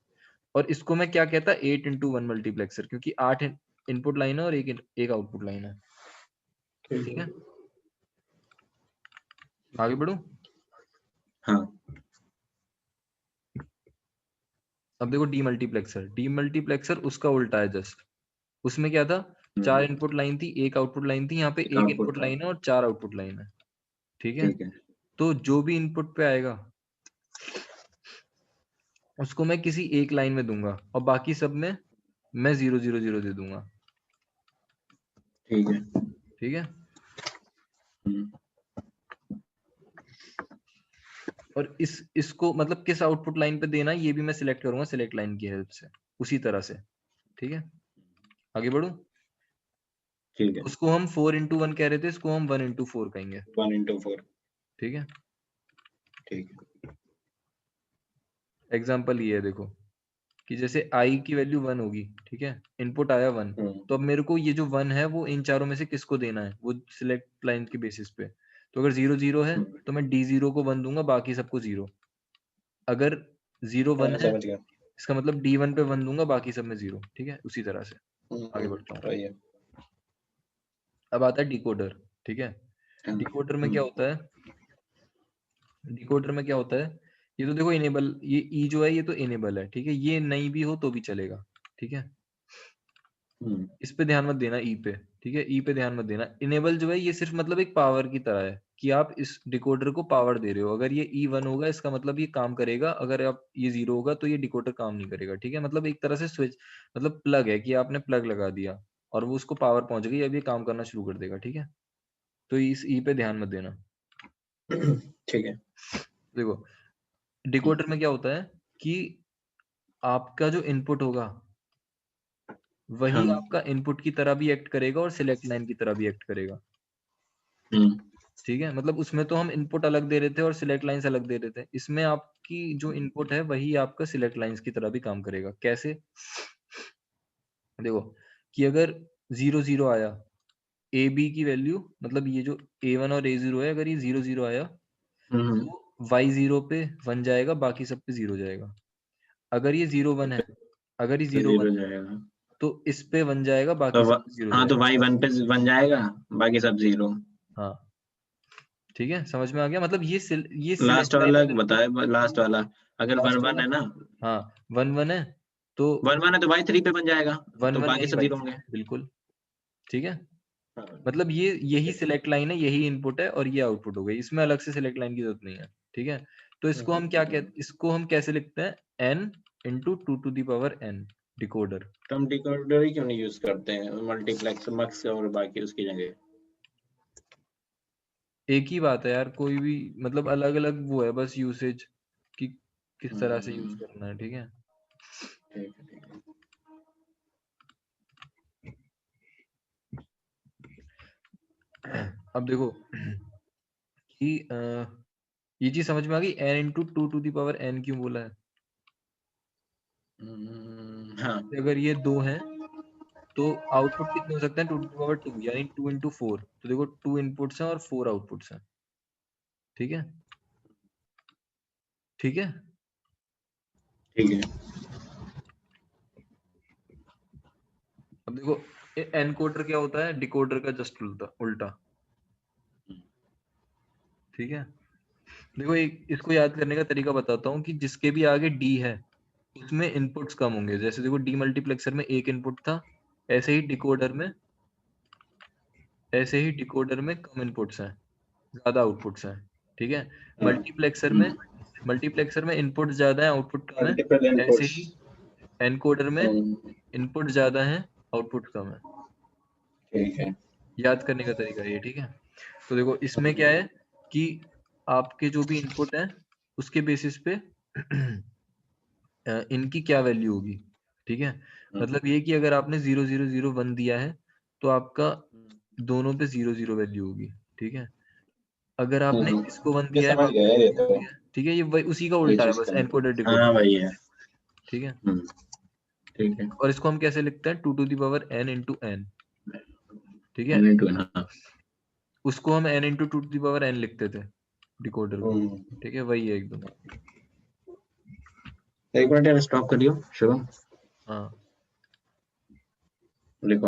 और इसको मैं क्या कहता? 8 into 1 मल्टीप्लेक्सर, क्योंकि 8 इनपुट लाइन है और एक आउटपुट लाइन है, ठीक ठीक है। है। आगे बढ़ू। हाँ, अब देखो डीमल्टीप्लेक्सर उसका उल्टा है जस्ट। उसमें क्या था? 4 इनपुट लाइन थी, एक आउटपुट लाइन थी। यहाँ पे एक एक आउटपुट इनपुट था, लाइन है और 4 आउटपुट लाइन है, ठीक है। ठीक है। तो जो भी इनपुट पे आएगा उसको मैं किसी एक लाइन में दूंगा और बाकी सब में मैं 0 0 0 दे दूंगा, ठीक है। ठीक है। हम्म, और इसको मतलब किस आउटपुट लाइन पे देना है ये भी मैं सिलेक्ट करूंगा सिलेक्ट लाइन की हेल्प से, उसी तरह से, ठीक है। आगे बढ़ू। ठीक है। उसको हम 4 into 1 कह रहे थे, इसको हम 1 into 4 कहेंगे, 1 into 4, ठीक है। ठीक है। एग्जाम्पल ये है देखो कि जैसे आई की वैल्यू 1 होगी, ठीक है। इनपुट आया 1, तो अब मेरे को ये जो 1 है वो इन चारों में से किसको देना है? वो सिलेक्ट लाइन के बेसिस पे। तो अगर 0 0 है तो मैं D0 को 1 दूंगा, बाकी सबको 0। अगर 0 1 हाँ, है समझ गया। इसका मतलब D1 पे 1 दूंगा, बाकी सब में 0, ठीक है। उसी तरह से आगे बढ़ता हूँ। वही है। अब आता है डिकोडर, ठीक है। हाँ, डिकोडर में क्या होता है? डिकोडर में क्या होता है ये तो देखो इनेबल, ये ई जो है ये तो इनेबल है, ठीक है, ये नहीं भी हो तो भी चलेगा, ठीक है। इस पे ध्यान मत देना ई पे, ठीक है, ई पे ध्यान मत देना। इनेबल जो है ये सिर्फ मतलब एक पावर की तरह है कि आप इस डिकोडर को पावर दे रहे हो। अगर ये E1 होगा इसका मतलब ये काम करेगा, अगर आप ये 0 होगा तो ये डिकोडर काम नहीं करेगा, ठीक है। मतलब एक तरह से स्विच, मतलब प्लग है कि आपने प्लग लगा दिया और वो उसको पावर पहुंच गई, अब ये काम करना शुरू कर देगा, ठीक है। तो इस ई पे ध्यान मत देना, ठीक है। देखो डिकोडर में क्या होता है कि आपका जो इनपुट होगा वही हाँ। आपका इनपुट की तरह भी एक्ट करेगा और सिलेक्ट लाइन की तरह भी एक्ट करेगा, ठीक है। मतलब उसमें तो हम इनपुट अलग दे रहे थे और सिलेक्ट लाइंस अलग दे रहे थे, इसमें आपकी जो इनपुट है वही आपका सिलेक्ट लाइंस की तरह भी काम करेगा। कैसे, देखो कि अगर 0 0 आया, ए बी की वैल्यू, मतलब ये जो A1 और A0 है, अगर ये 0 0 आया तो Y0 पे 1 जाएगा, बाकी सब पे 0 जाएगा। अगर ये 0 1 है, अगर ये 0 1 0 है जाएगा तो इस पे 1 जाएगा, तो बाकी सब पे 0 हाँ, तो जाएगा। y 1 पे बन जाएगा, बाकी सब 0। हाँ ठीक है, समझ में आ गया। मतलब ये लास्ट सिलेक्ट लाइन वाला अगर बताए, लास्ट वाला अगर 1 लास्ट 1 वाला, है ना, हाँ 1 1 है तो 1 1 है तो y 3 पे बन जाएगा, 1 तो 1 बाकी यही सब 0 Y3 होंगे। बिल्कुल, ठीक है। हाँ, मतलब ये ठीक यही है। सिलेक्ट लाइन है, यही इनपुट है और ये आउटपुट हो गई, इसमें अलग से सिलेक्ट लाइन की जरूरत नहीं है, ठीक है। तो इसको हम क्या कहते, इसको हम कैसे लिखते हैं, n into 2 to the power n decoder. तो हम डिकोडर ही क्यों नहीं यूज करते हैं, मल्टीप्लेक्स मक्स और बाकी उसकी जगह। एक ही बात है यार, कोई भी मतलब अलग अलग वो है बस यूसेज कि किस तरह से यूज हम्म, करना है, ठीक है। ठीक है, ठीक है। अब देखो कि ये चीज समझ में आ गई, n into 2 to the power n क्यों बोला है। हाँ। अगर ये 2 है तो आउटपुट कितने हो सकते हैं, 2 टू दी पावर 2 यानी 2 इंटू 4। तो देखो 2 इनपुट्स हैं और 4 आउटपुट्स हैं, ठीक है, ठीक है। ठीक है। अब देखो एनकोडर क्या होता है, डिकोडर का जस्ट उल्टा उल्टा, ठीक है। देखो एक इसको याद करने का तरीका बताता हूँ कि जिसके भी आगे डी है उसमें इनपुट्स कम होंगे। जैसे देखो डी मल्टीप्लेक्सर में एक इनपुट था, ऐसे ही डिकोडर में कम इनपुट्स हैं, ज्यादा आउटपुट्स हैं, ठीक है। हाँ। मल्टीप्लेक्सर में इनपुट ज्यादा है आउटपुट कम है, मल्टीपल ऐसे इनपुट्स। ही एनकोडर में इनपुट ज्यादा है आउटपुट कम है। ठीक है। याद करने का तरीका ये, ठीक है। तो देखो इसमें क्या है कि आपके जो भी इनपुट है उसके बेसिस पे इनकी क्या वैल्यू होगी, ठीक है। मतलब ये कि अगर आपने 0 0 0 1 दिया है तो आपका दोनों पे 0 0 वैल्यू होगी, ठीक है। अगर आपने इसको 1 ये दिया है समझ गया यार, ये तो ठीक है, ये वही उसी का ये उल्टा है चीज बस, का। एनकोडर हाँ डिकोडर, भाई है। ठीक है। ठीक है। और इसको हम कैसे लिखते हैं, 2 to the power n into n, ठीक है। एन टू एन, हाँ। उसको हम n into 2 to the power n लिखते थे डिकोडर को, हम्म, ठीक है, वही है एकदम। एक मिनट यार, स्टॉप करियो शुभम। हाँ लिखो।